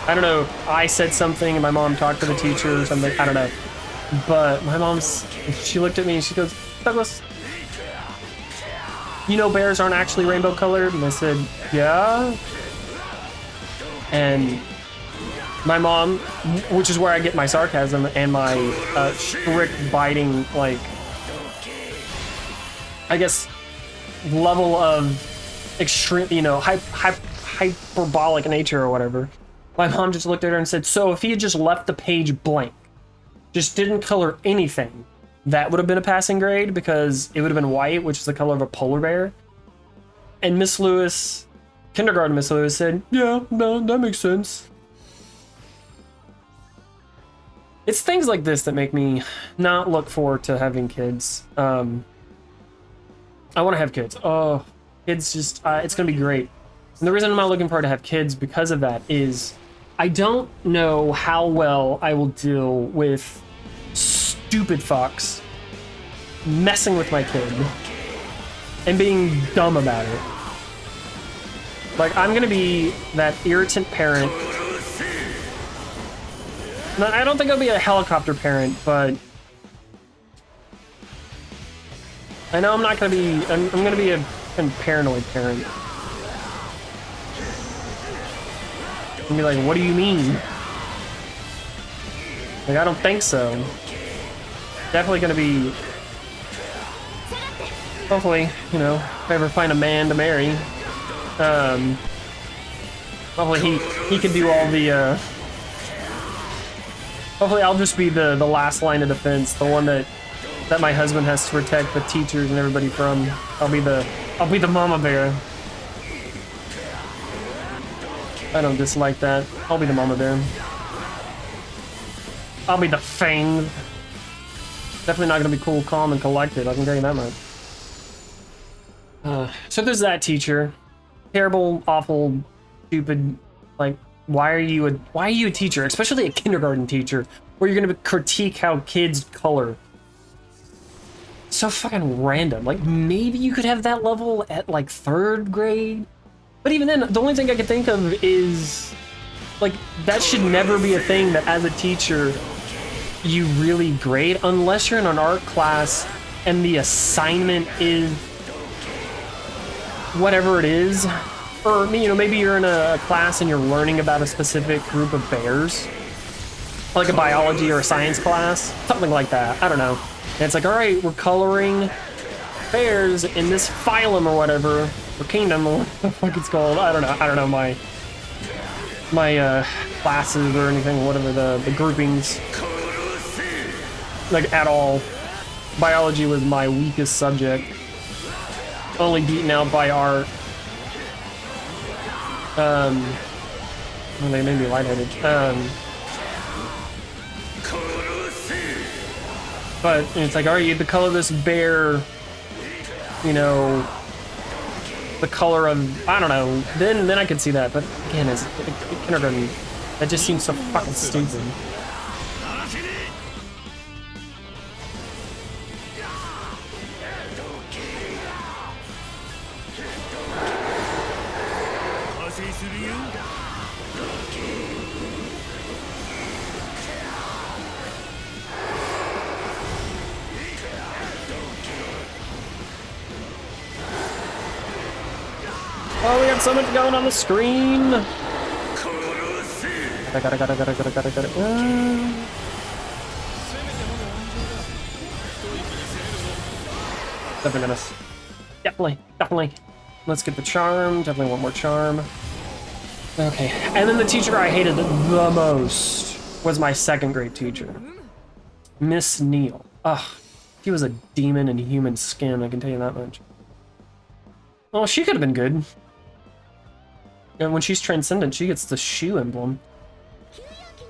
I don't know, I said something and my mom talked to the teacher or something, I don't know. But my mom's, she looked at me and she goes, Douglas, you know bears aren't actually rainbow colored? And I said, yeah. And my mom, which is where I get my sarcasm and my strict biting, like, I guess, level of extreme, you know, hyperbolic nature or whatever. My mom just looked at her and said, so if he had just left the page blank, just didn't color anything, that would have been a passing grade because it would have been white, which is the color of a polar bear. And Miss Lewis, kindergarten Miss Lewis said, yeah, no, that makes sense. It's things like this that make me not look forward to having kids. I want to have kids. Oh, kids just, it's going to be great. And the reason I'm not looking forward to have kids because of that is I don't know how well I will deal with stupid fucks messing with my kid and being dumb about it. Like, I'm going to be that irritant parent. No, I don't think I'll be a helicopter parent, but I know I'm not gonna be. I'm gonna be a kind of paranoid parent. And be like, what do you mean? Like, I don't think so. Definitely gonna be. Hopefully, you know, if I ever find a man to marry, hopefully he can do all the. Hopefully, I'll just be the last line of defense, the one that my husband has to protect the teachers and everybody from. I'll be the mama bear. I don't dislike that. I'll be the mama bear. I'll be the fang. Definitely not gonna be cool, calm, and collected. I can tell you that much. So there's that teacher. Terrible, awful, stupid. Like, why are you a teacher, especially a kindergarten teacher, where you're gonna critique how kids color? So fucking random. Like, maybe you could have that level at like 3rd grade, but even then, the only thing I can think of is like that should never be a thing that as a teacher you really grade unless you're in an art class and the assignment is whatever it is, or you know, maybe you're in a class and you're learning about a specific group of bears, like a biology or a science class, something like that. I don't know. And it's like, all right, we're coloring bears in this phylum or whatever, or kingdom, or what the fuck it's called. I don't know my classes or anything, whatever the groupings, like, at all. Biology was my weakest subject, only beaten out by art. Well, they made me lightheaded. But it's like, all right, you have to color this bear, you know, the color of, I don't know. Then I could see that. But again, as kindergarten, that just seems so fucking stupid. Oh, we got so much going on the screen. Gotta. Definitely. Let's get the charm. Definitely want more charm. Okay, and then the teacher I hated the most was my 2nd grade teacher, Miss Neal. Ugh, He was a demon in human skin, I can tell you that much. Oh, she could have been good. And when she's transcendent, she gets the shoe emblem.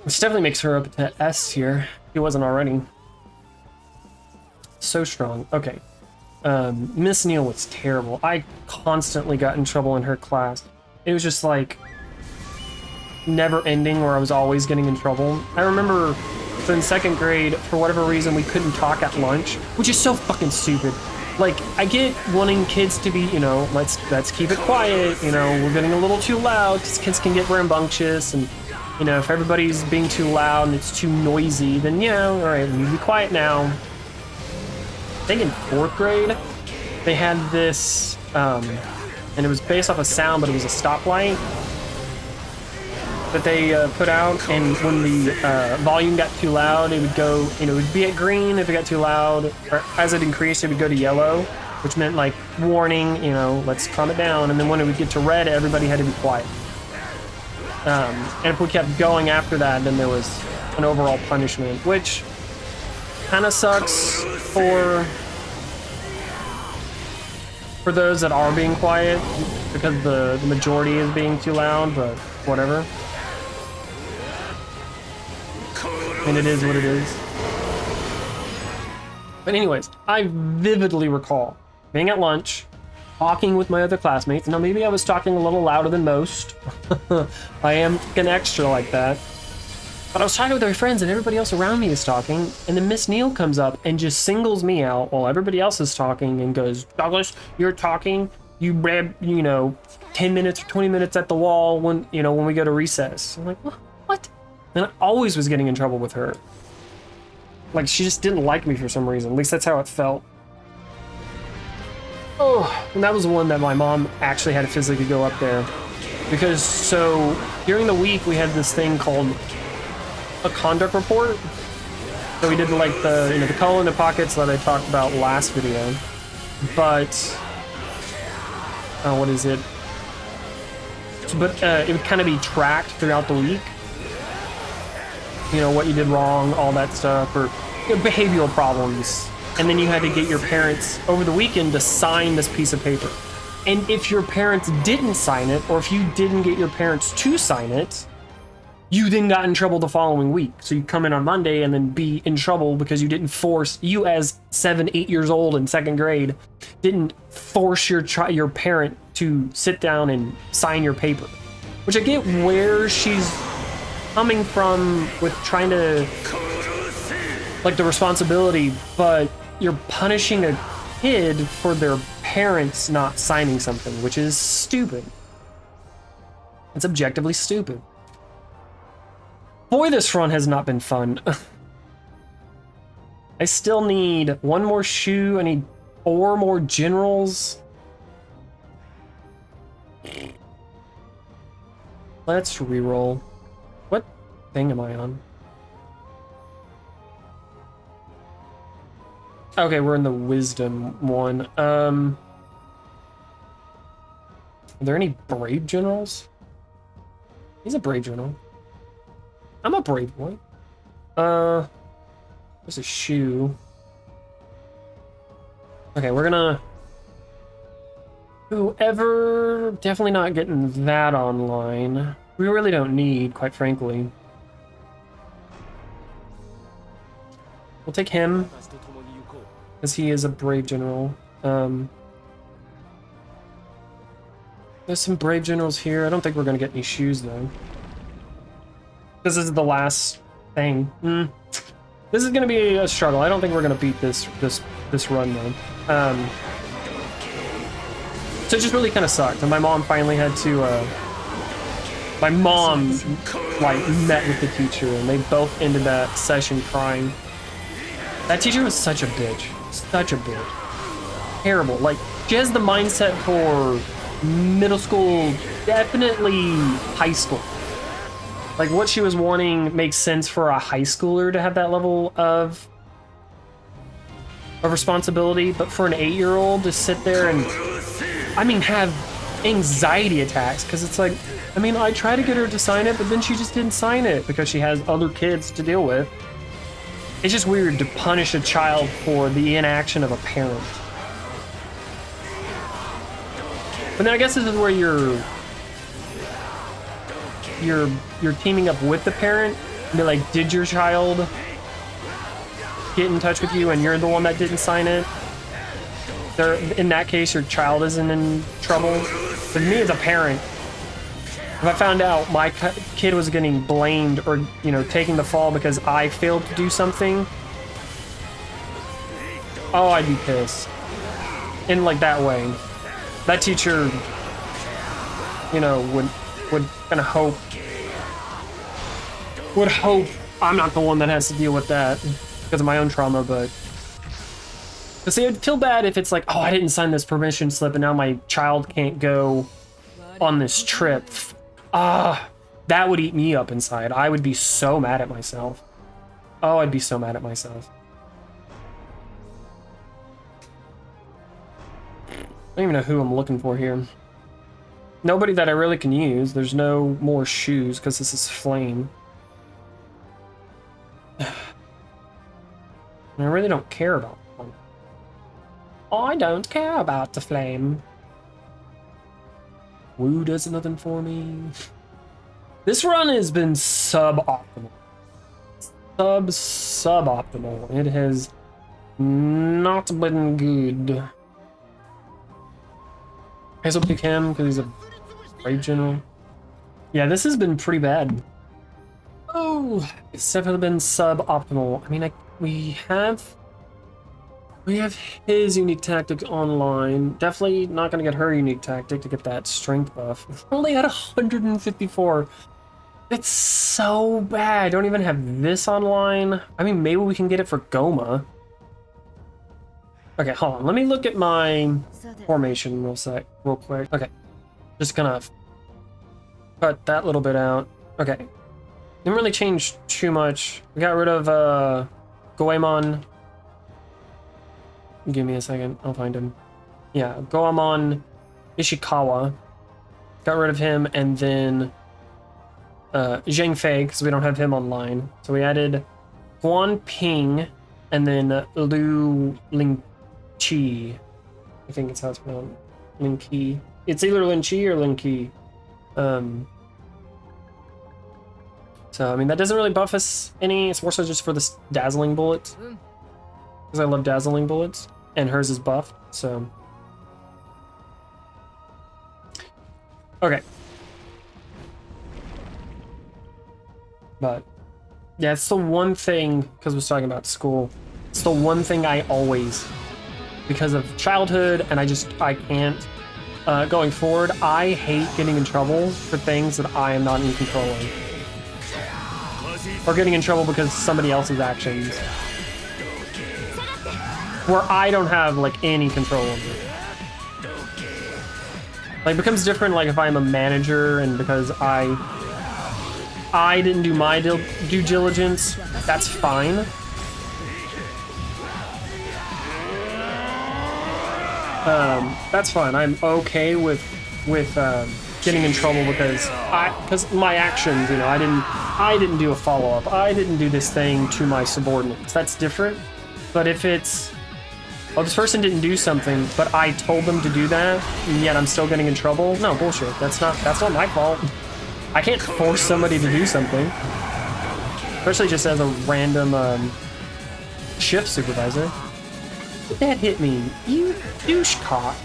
Which definitely makes her up to S here. She wasn't already. So strong. Okay. Miss Neal was terrible. I constantly got in trouble in her class. It was just like never ending where I was always getting in trouble. I remember in 2nd grade, for whatever reason, we couldn't talk at lunch, which is so fucking stupid. Like, I get wanting kids to be, you know, let's keep it quiet, you know, we're getting a little too loud because kids can get rambunctious, and, you know, if everybody's being too loud and it's too noisy, then yeah, all right, we be quiet now. I think in 4th grade, they had this, and it was based off a sound, but it was a stoplight that they put out, and when the volume got too loud, it would go, you know, it would be at green if it got too loud, or as it increased, it would go to yellow, which meant like warning, you know, let's calm it down, and then when it would get to red, everybody had to be quiet. And if we kept going after that, then there was an overall punishment, which kind of sucks for those that are being quiet, because the majority is being too loud, but whatever. And it is what it is. But anyways, I vividly recall being at lunch, talking with my other classmates. Now maybe I was talking a little louder than most. I am an extra like that. But I was talking with my friends and everybody else around me is talking, and then Miss Neal comes up and just singles me out while everybody else is talking and goes, "Douglas, you're talking, you read, you know, 10 minutes or 20 minutes at the wall when, you know, when we go to recess." I'm like, what? And I always was getting in trouble with her. Like, she just didn't like me for some reason. At least that's how it felt. Oh, and that was the one that my mom actually had to physically go up there. Because, so, during the week, we had this thing called a conduct report. So we did, like, the, you know, the color in the pockets that I talked about last video. But, what is it? But it would kind of be tracked throughout the week. You know, what you did wrong, all that stuff, or you know, behavioral problems. And then you had to get your parents over the weekend to sign this piece of paper. And if your parents didn't sign it, or if you didn't get your parents to sign it, you then got in trouble the following week. So you come in on Monday and then be in trouble because you didn't force, you as 7, 8 years old in 2nd grade, didn't force your parent to sit down and sign your paper. Which I get where she's coming from with trying to, like, the responsibility, but you're punishing a kid for their parents not signing something, which is stupid. It's objectively stupid. Boy, this run has not been fun. I still need 1 more shoe. I need 4 more generals. Let's reroll. What thing am I on? Okay, we're in the wisdom one. Are there any brave generals? He's a brave general. I'm a brave boy. There's a shoe. Okay, we're gonna... Whoever... Definitely not getting that online. We really don't need, quite frankly. We'll take him, because he is a brave general. There's some brave generals here. I don't think we're gonna get any shoes, though. This is the last thing. This is gonna be a struggle. I don't think we're gonna beat this run, though. So it just really kind of sucked, and my mom finally had to. My mom, like, met with the teacher, and they both ended that session crying. That teacher was such a bitch. Such a bitch. Terrible. Like, she has the mindset for middle school, definitely high school. Like, what she was wanting makes sense for a high schooler to have that level of responsibility, but for an 8-year-old to sit there and, I mean, have anxiety attacks, because it's like, I mean, I tried to get her to sign it, but then she just didn't sign it because she has other kids to deal with. It's just weird to punish a child for the inaction of a parent. But then I guess this is where you're teaming up with the parent. Be like, did your child get in touch with you and you're the one that didn't sign it? In that case, your child isn't in trouble. For me as a parent, if I found out my kid was getting blamed or, you know, taking the fall because I failed to do something, oh, I'd be pissed. In like that way. That teacher, you know, would kind of hope I'm not the one that has to deal with that because of my own trauma, but see, I'd feel bad if it's like, oh, I didn't sign this permission slip and now my child can't go on this trip. That would eat me up inside. I would be so mad at myself. Oh, I'd be so mad at myself. I don't even know who I'm looking for here. Nobody that I really can use. There's no more shoes because this is flame. And I really don't care about them. I don't care about the flame. Woo does nothing for me. This run has been suboptimal. Suboptimal. It has not been good. I guess I'll pick him because he's a brave general. Yeah, this has been pretty bad. Oh, it's definitely been suboptimal. I mean, we have his unique tactic online. Definitely not going to get her unique tactic to get that strength buff. Only at 154. It's so bad. I don't even have this online. I mean, maybe we can get it for Goma. Okay, hold on. Let me look at my formation real quick. Okay, just gonna cut that little bit out. Okay, didn't really change too much. We got rid of Goemon. Give me a second, I'll find him. Yeah, Goemon Ishikawa. Got rid of him, and then Zhang Fei, because we don't have him online. So we added Guan Ping, and then Liu Lingqi. I think it's how it's pronounced. Lingqi. It's either Lingqi or Lingqi. So, I mean, that doesn't really buff us any. It's more so just for the dazzling bullets. Because I love dazzling bullets. And hers is buffed, so. Okay. But, yeah, it's the one thing, because we're talking about school, it's the one thing I always, because of childhood, and I can't, going forward, I hate getting in trouble for things that I am not in control of. Or getting in trouble because of somebody else's actions. Where I don't have, like, any control over it. Like, it becomes different, like, if I'm a manager and because I didn't do my due diligence, that's fine. That's fine. I'm okay with getting in trouble because my actions, you know, I didn't do a follow-up. I didn't do this thing to my subordinates. That's different. But if it's, oh, this person didn't do something, but I told them to do that, and yet I'm still getting in trouble. No, bullshit. That's not my fault. I can't force somebody to do something. Especially just as a random shift supervisor. That hit me, you douche cock.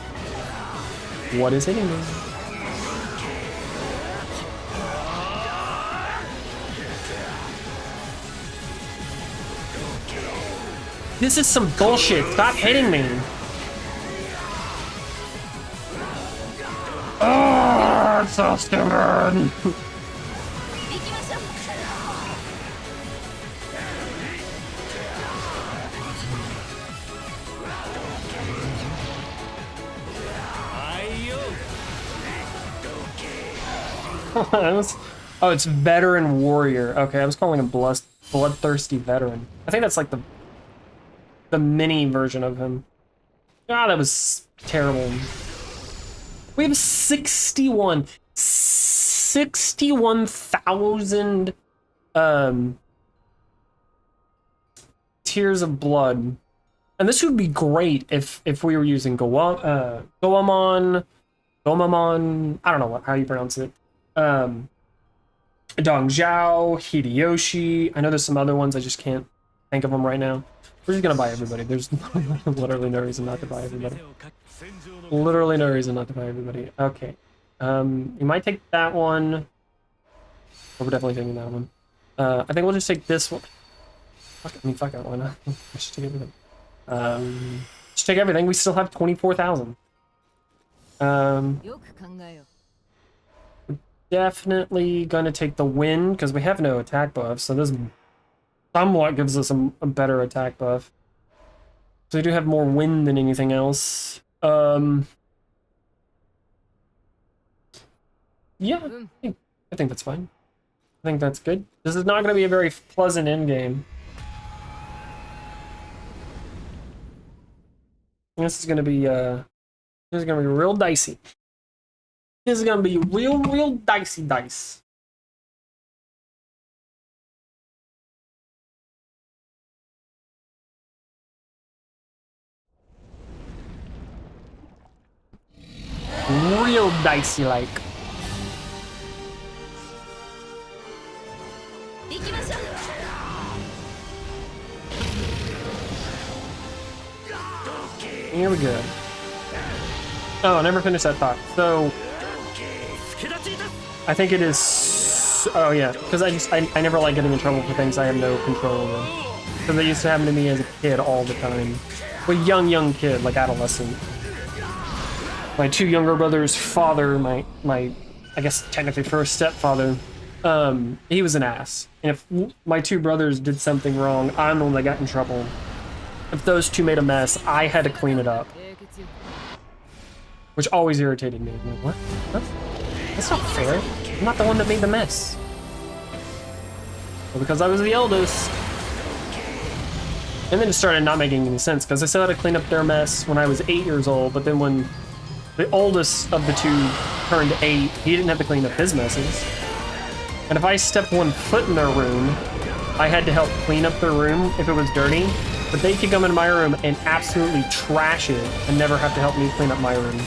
What is hitting me? This is some bullshit. Stop hitting me. Oh, it's so stupid. Oh, it's veteran warrior. Okay, I was calling him bloodthirsty veteran. I think that's like the mini version of him. Ah, that was terrible. We have 61,000 Tears of Blood. And this would be great if we were using Goemon, I don't know how you pronounce it. Dong Zhao, Hideyoshi. I know there's some other ones, I just can't think of them right now. We're just gonna buy everybody. There's literally no reason not to buy everybody. Literally no reason not to buy everybody. Okay. You might take that one. Oh, we're definitely taking that one. I think we'll just take this one. Fuck it, why not? I should take everything. Just take everything. We still have 24,000. Definitely gonna take the win because we have no attack buff, so this somewhat gives us a better attack buff. So we do have more win than anything else. Yeah, I think that's fine. I think that's good. This is not gonna be a very pleasant end game. This is gonna be real dicey. This is gonna be real dicey dice. Real dicey like. Here we go. Oh, I never finished that thought. So I think it is. Oh yeah, because I never like getting in trouble for things I have no control over. Because they used to happen to me as a kid all the time. A young kid, like adolescent. My two younger brothers' father, my I guess technically first stepfather, he was an ass. And if my two brothers did something wrong, I'm the one that got in trouble. If those two made a mess, I had to clean it up. Which always irritated me. I'm like, what? That's not fair. I'm not the one that made the mess. Well, because I was the eldest. And then it started not making any sense, because I still had to clean up their mess when I was 8 years old, but then when the oldest of the two turned 8, he didn't have to clean up his messes. And if I stepped one foot in their room, I had to help clean up their room if it was dirty. But they could come into my room and absolutely trash it and never have to help me clean up my room.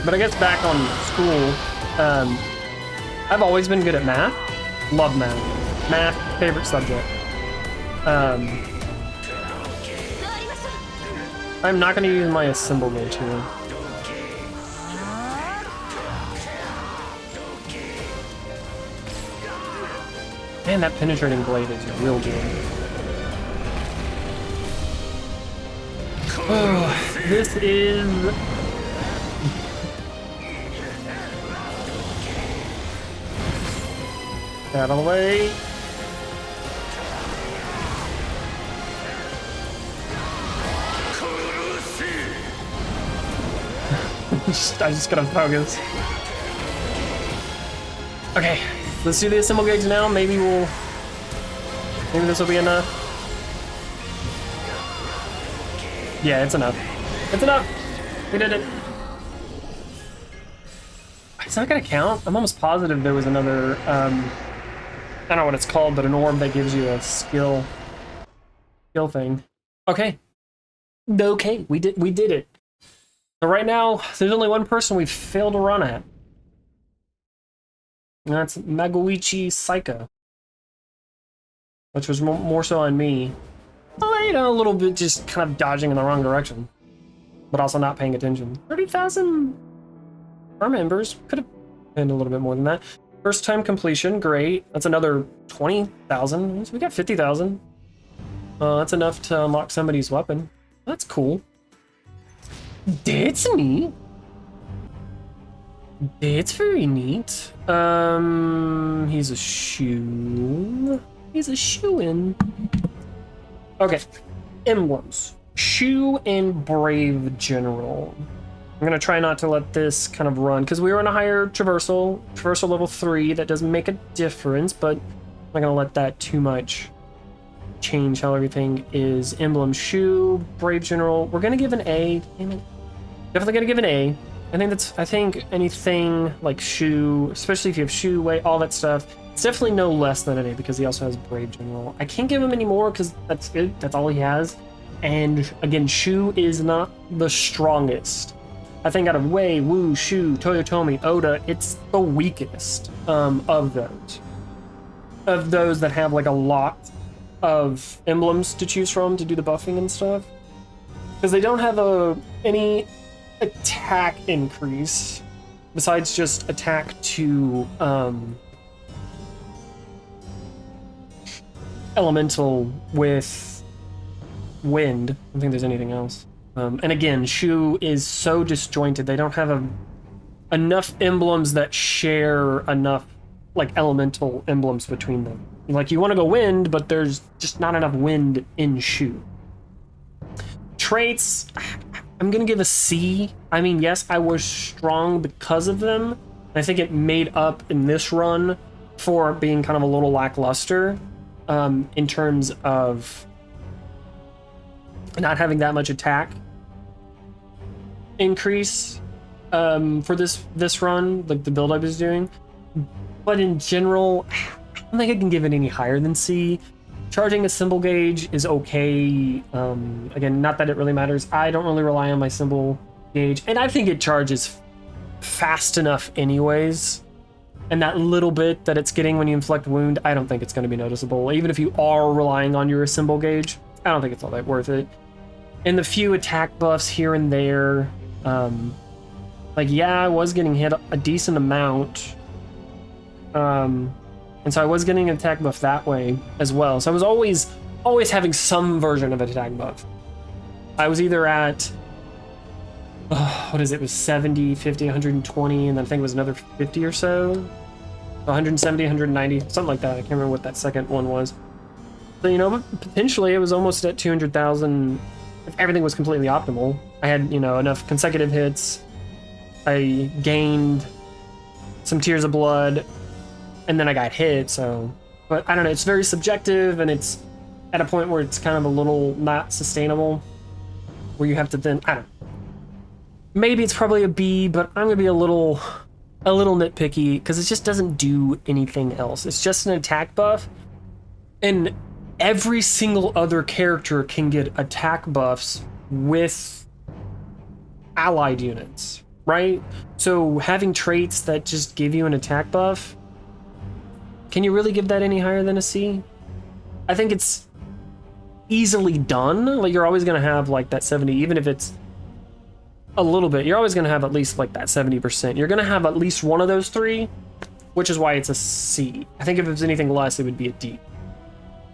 But I guess back on school, I've always been good at math. Love math. Math, favorite subject. I'm not going to use my assemble mage here. Man, that penetrating blade is real good. Oh, this is... Out of the way. I just gotta focus. Okay. Let's do the assemble gigs now. Maybe this will be enough. Yeah, it's enough. It's enough. We did it. It's not gonna count. I'm almost positive there was another. I don't know what it's called, but an orb that gives you a skill thing. Okay. Okay, we did it. So right now, there's only one person we've failed to run at. And that's Magoichi Psycho. Which was more so on me. Well, you know, a little bit just kind of dodging in the wrong direction. But also not paying attention. 30,000 our members. Could have been a little bit more than that. First time completion, great. That's another 20,000. So we got 50,000. That's enough to unlock somebody's weapon. That's cool. That's neat. It's very neat. He's a shoe. He's a shoe-in. Okay. Emblems. Shoe and Brave General. I'm gonna try not to let this kind of run, because we were in a higher traversal level 3. That doesn't make a difference, but I'm not gonna let that too much change how everything is. Emblem, Shoe, Brave General. We're gonna give an A. Damn it. Definitely gonna give an A. I think anything like Shu, especially if you have Shu, Wei, all that stuff, it's definitely no less than an A because he also has Brave General. I can't give him any more because that's it. That's all he has. And again, Shu is not the strongest. I think out of Wei, Wu, Shu, Toyotomi, Oda, it's the weakest of those. Of those that have like a lot of emblems to choose from to do the buffing and stuff. Because they don't have any attack increase besides just attack to elemental with wind. I don't think there's anything else. And again, Shu is so disjointed. They don't have enough emblems that share enough like elemental emblems between them. Like you want to go wind, but there's just not enough wind in Shu. Traits, I'm gonna give a C. I mean, yes, I was strong because of them. I think it made up in this run for being kind of a little lackluster in terms of not having that much attack increase for this run, like the build I was doing. But in general, I don't think I can give it any higher than C. Charging a symbol gauge is okay. Again, not that it really matters. I don't really rely on my symbol gauge, and I think it charges fast enough anyways. And that little bit that it's getting when you inflict wound, I don't think it's going to be noticeable. Even if you are relying on your symbol gauge, I don't think it's all that worth it. And the few attack buffs here and there, like yeah, I was getting hit a decent amount. And so I was getting an attack buff that way as well. So I was always having some version of an attack buff. I was either at, what is it, it was 70, 50, 120, and then I think it was another 50 or so. 170, 190, something like that. I can't remember what that second one was. So, you know, potentially it was almost at 200,000 if everything was completely optimal. I had, you know, enough consecutive hits. I gained some tears of blood, and then I got hit, so... But I don't know, it's very subjective, and it's at a point where it's kind of a little not sustainable, where you have to then... I don't know. Maybe it's probably a B, but I'm gonna be a little nitpicky, because it just doesn't do anything else. It's just an attack buff, and every single other character can get attack buffs with allied units, right? So having traits that just give you an attack buff, can you really give that any higher than a C? I think it's easily done. Like, you're always going to have like that 70, even if it's a little bit, you're always going to have at least like that 70%. You're going to have at least one of those three, which is why it's a C. I think if it was anything less, it would be a D,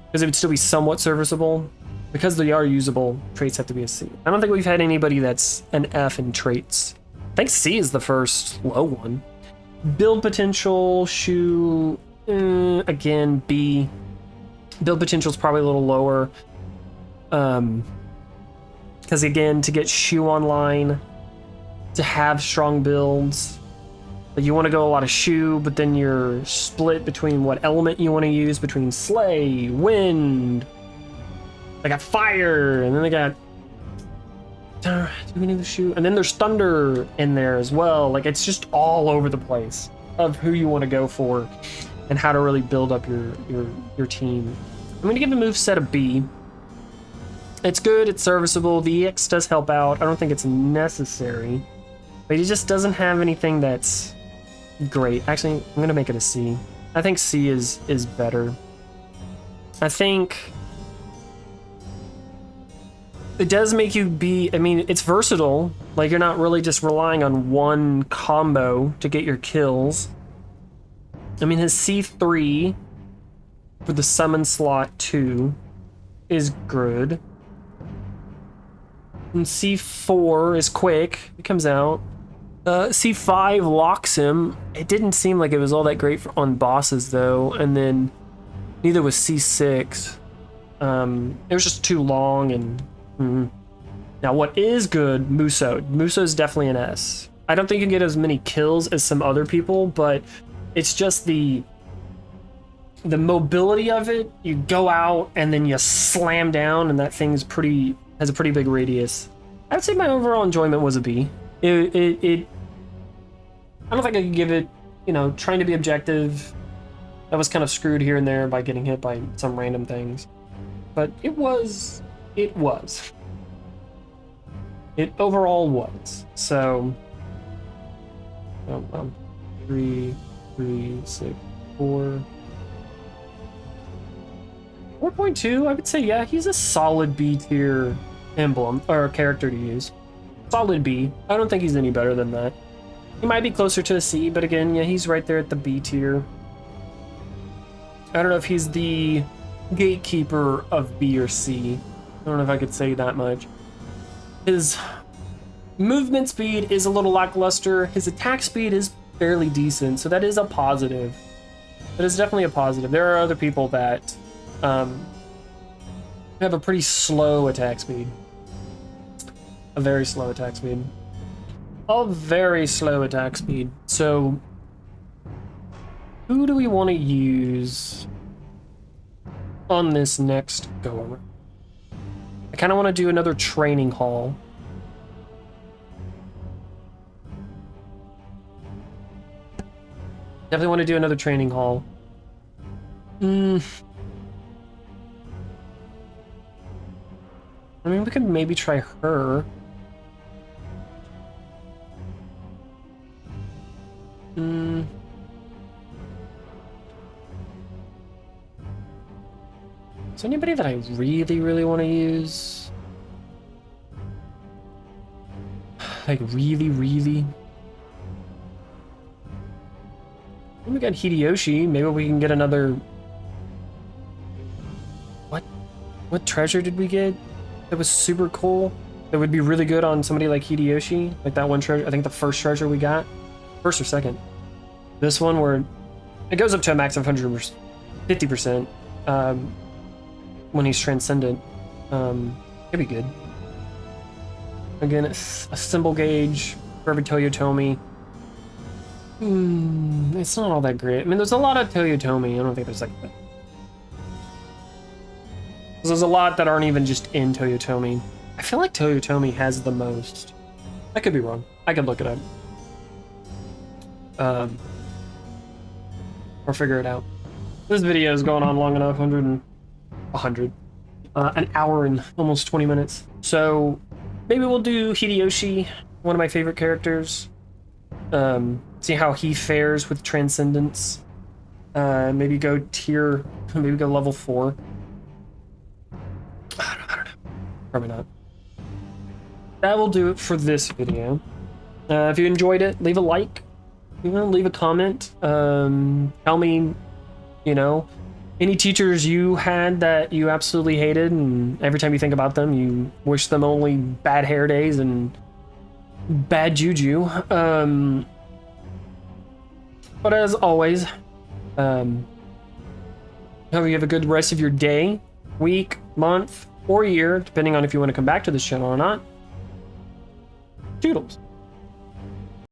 because it would still be somewhat serviceable. Because they are usable, traits have to be a C. I don't think we've had anybody that's an F in traits. I think C is the first low one. Build potential, Shu, again, B. Build potential is probably a little lower. Because again, to get Shu online, to have strong builds, you want to go a lot of Shu, but then you're split between what element you want to use between Slay, Wind. They got Fire, and then they got do we need the Shu? And then there's Thunder in there as well. Like, it's just all over the place of who you want to go for and how to really build up your team. I'm gonna give the moveset a B. It's good, it's serviceable. The EX does help out. I don't think it's necessary, but it just doesn't have anything that's great. Actually, I'm gonna make it a C. I think C is better. I think it does make you be, I mean, it's versatile. Like, you're not really just relying on one combo to get your kills. I mean, his C3 for the summon slot 2 is good. And C4 is quick. It comes out. C5 locks him. It didn't seem like it was all that great on bosses, though. And then neither was C6. It was just too long and... Now, what is good, Musou. Musou is definitely an S. I don't think you can get as many kills as some other people, but it's just the mobility of it. You go out and then you slam down, and that thing's has a pretty big radius. I would say my overall enjoyment was a B. It I don't think I could give it, you know, trying to be objective. I was kind of screwed here and there by getting hit by some random things. But it was. It overall was. So. 3, 6, 4. 4.2, I would say, yeah, he's a solid B tier emblem or character to use. Solid B. I don't think he's any better than that. He might be closer to a C, but again, yeah, he's right there at the B tier. I don't know if he's the gatekeeper of B or C. I don't know if I could say that much. His movement speed is a little lackluster. His attack speed is fairly decent, so that is a positive. That is definitely a positive. There are other people that have a pretty slow attack speed. A very slow attack speed. A very slow attack speed. So, who do we want to use on this next go around? I kind of want to do another training hall. Definitely want to do another training hall. I mean, we could maybe try her. Is there anybody that I really, really want to use? Like, really, really? We got Hideyoshi. Maybe we can get another... What treasure did we get that was super cool? That would be really good on somebody like Hideyoshi? Like that one treasure, I think the first treasure we got? First or second? This one where it goes up to a max of 50%. When he's transcendent. It'd be good. Again, it's a symbol gauge for every Toyotomi. It's not all that great. I mean, there's a lot of Toyotomi. I don't think there's like that. There's a lot that aren't even just in Toyotomi. I feel like Toyotomi has the most. I could be wrong. I could look it up. Or figure it out. This video is going on long enough. 100. An hour and almost 20 minutes. So maybe we'll do Hideyoshi, one of my favorite characters. See how he fares with Transcendence. Maybe go level 4. I don't know. Probably not. That will do it for this video. If you enjoyed it, leave a like. Leave a comment. Tell me, any teachers you had that you absolutely hated, and every time you think about them, you wish them only bad hair days and bad juju. But as always, hope you have a good rest of your day, week, month, or year, depending on if you want to come back to this channel or not. Toodles.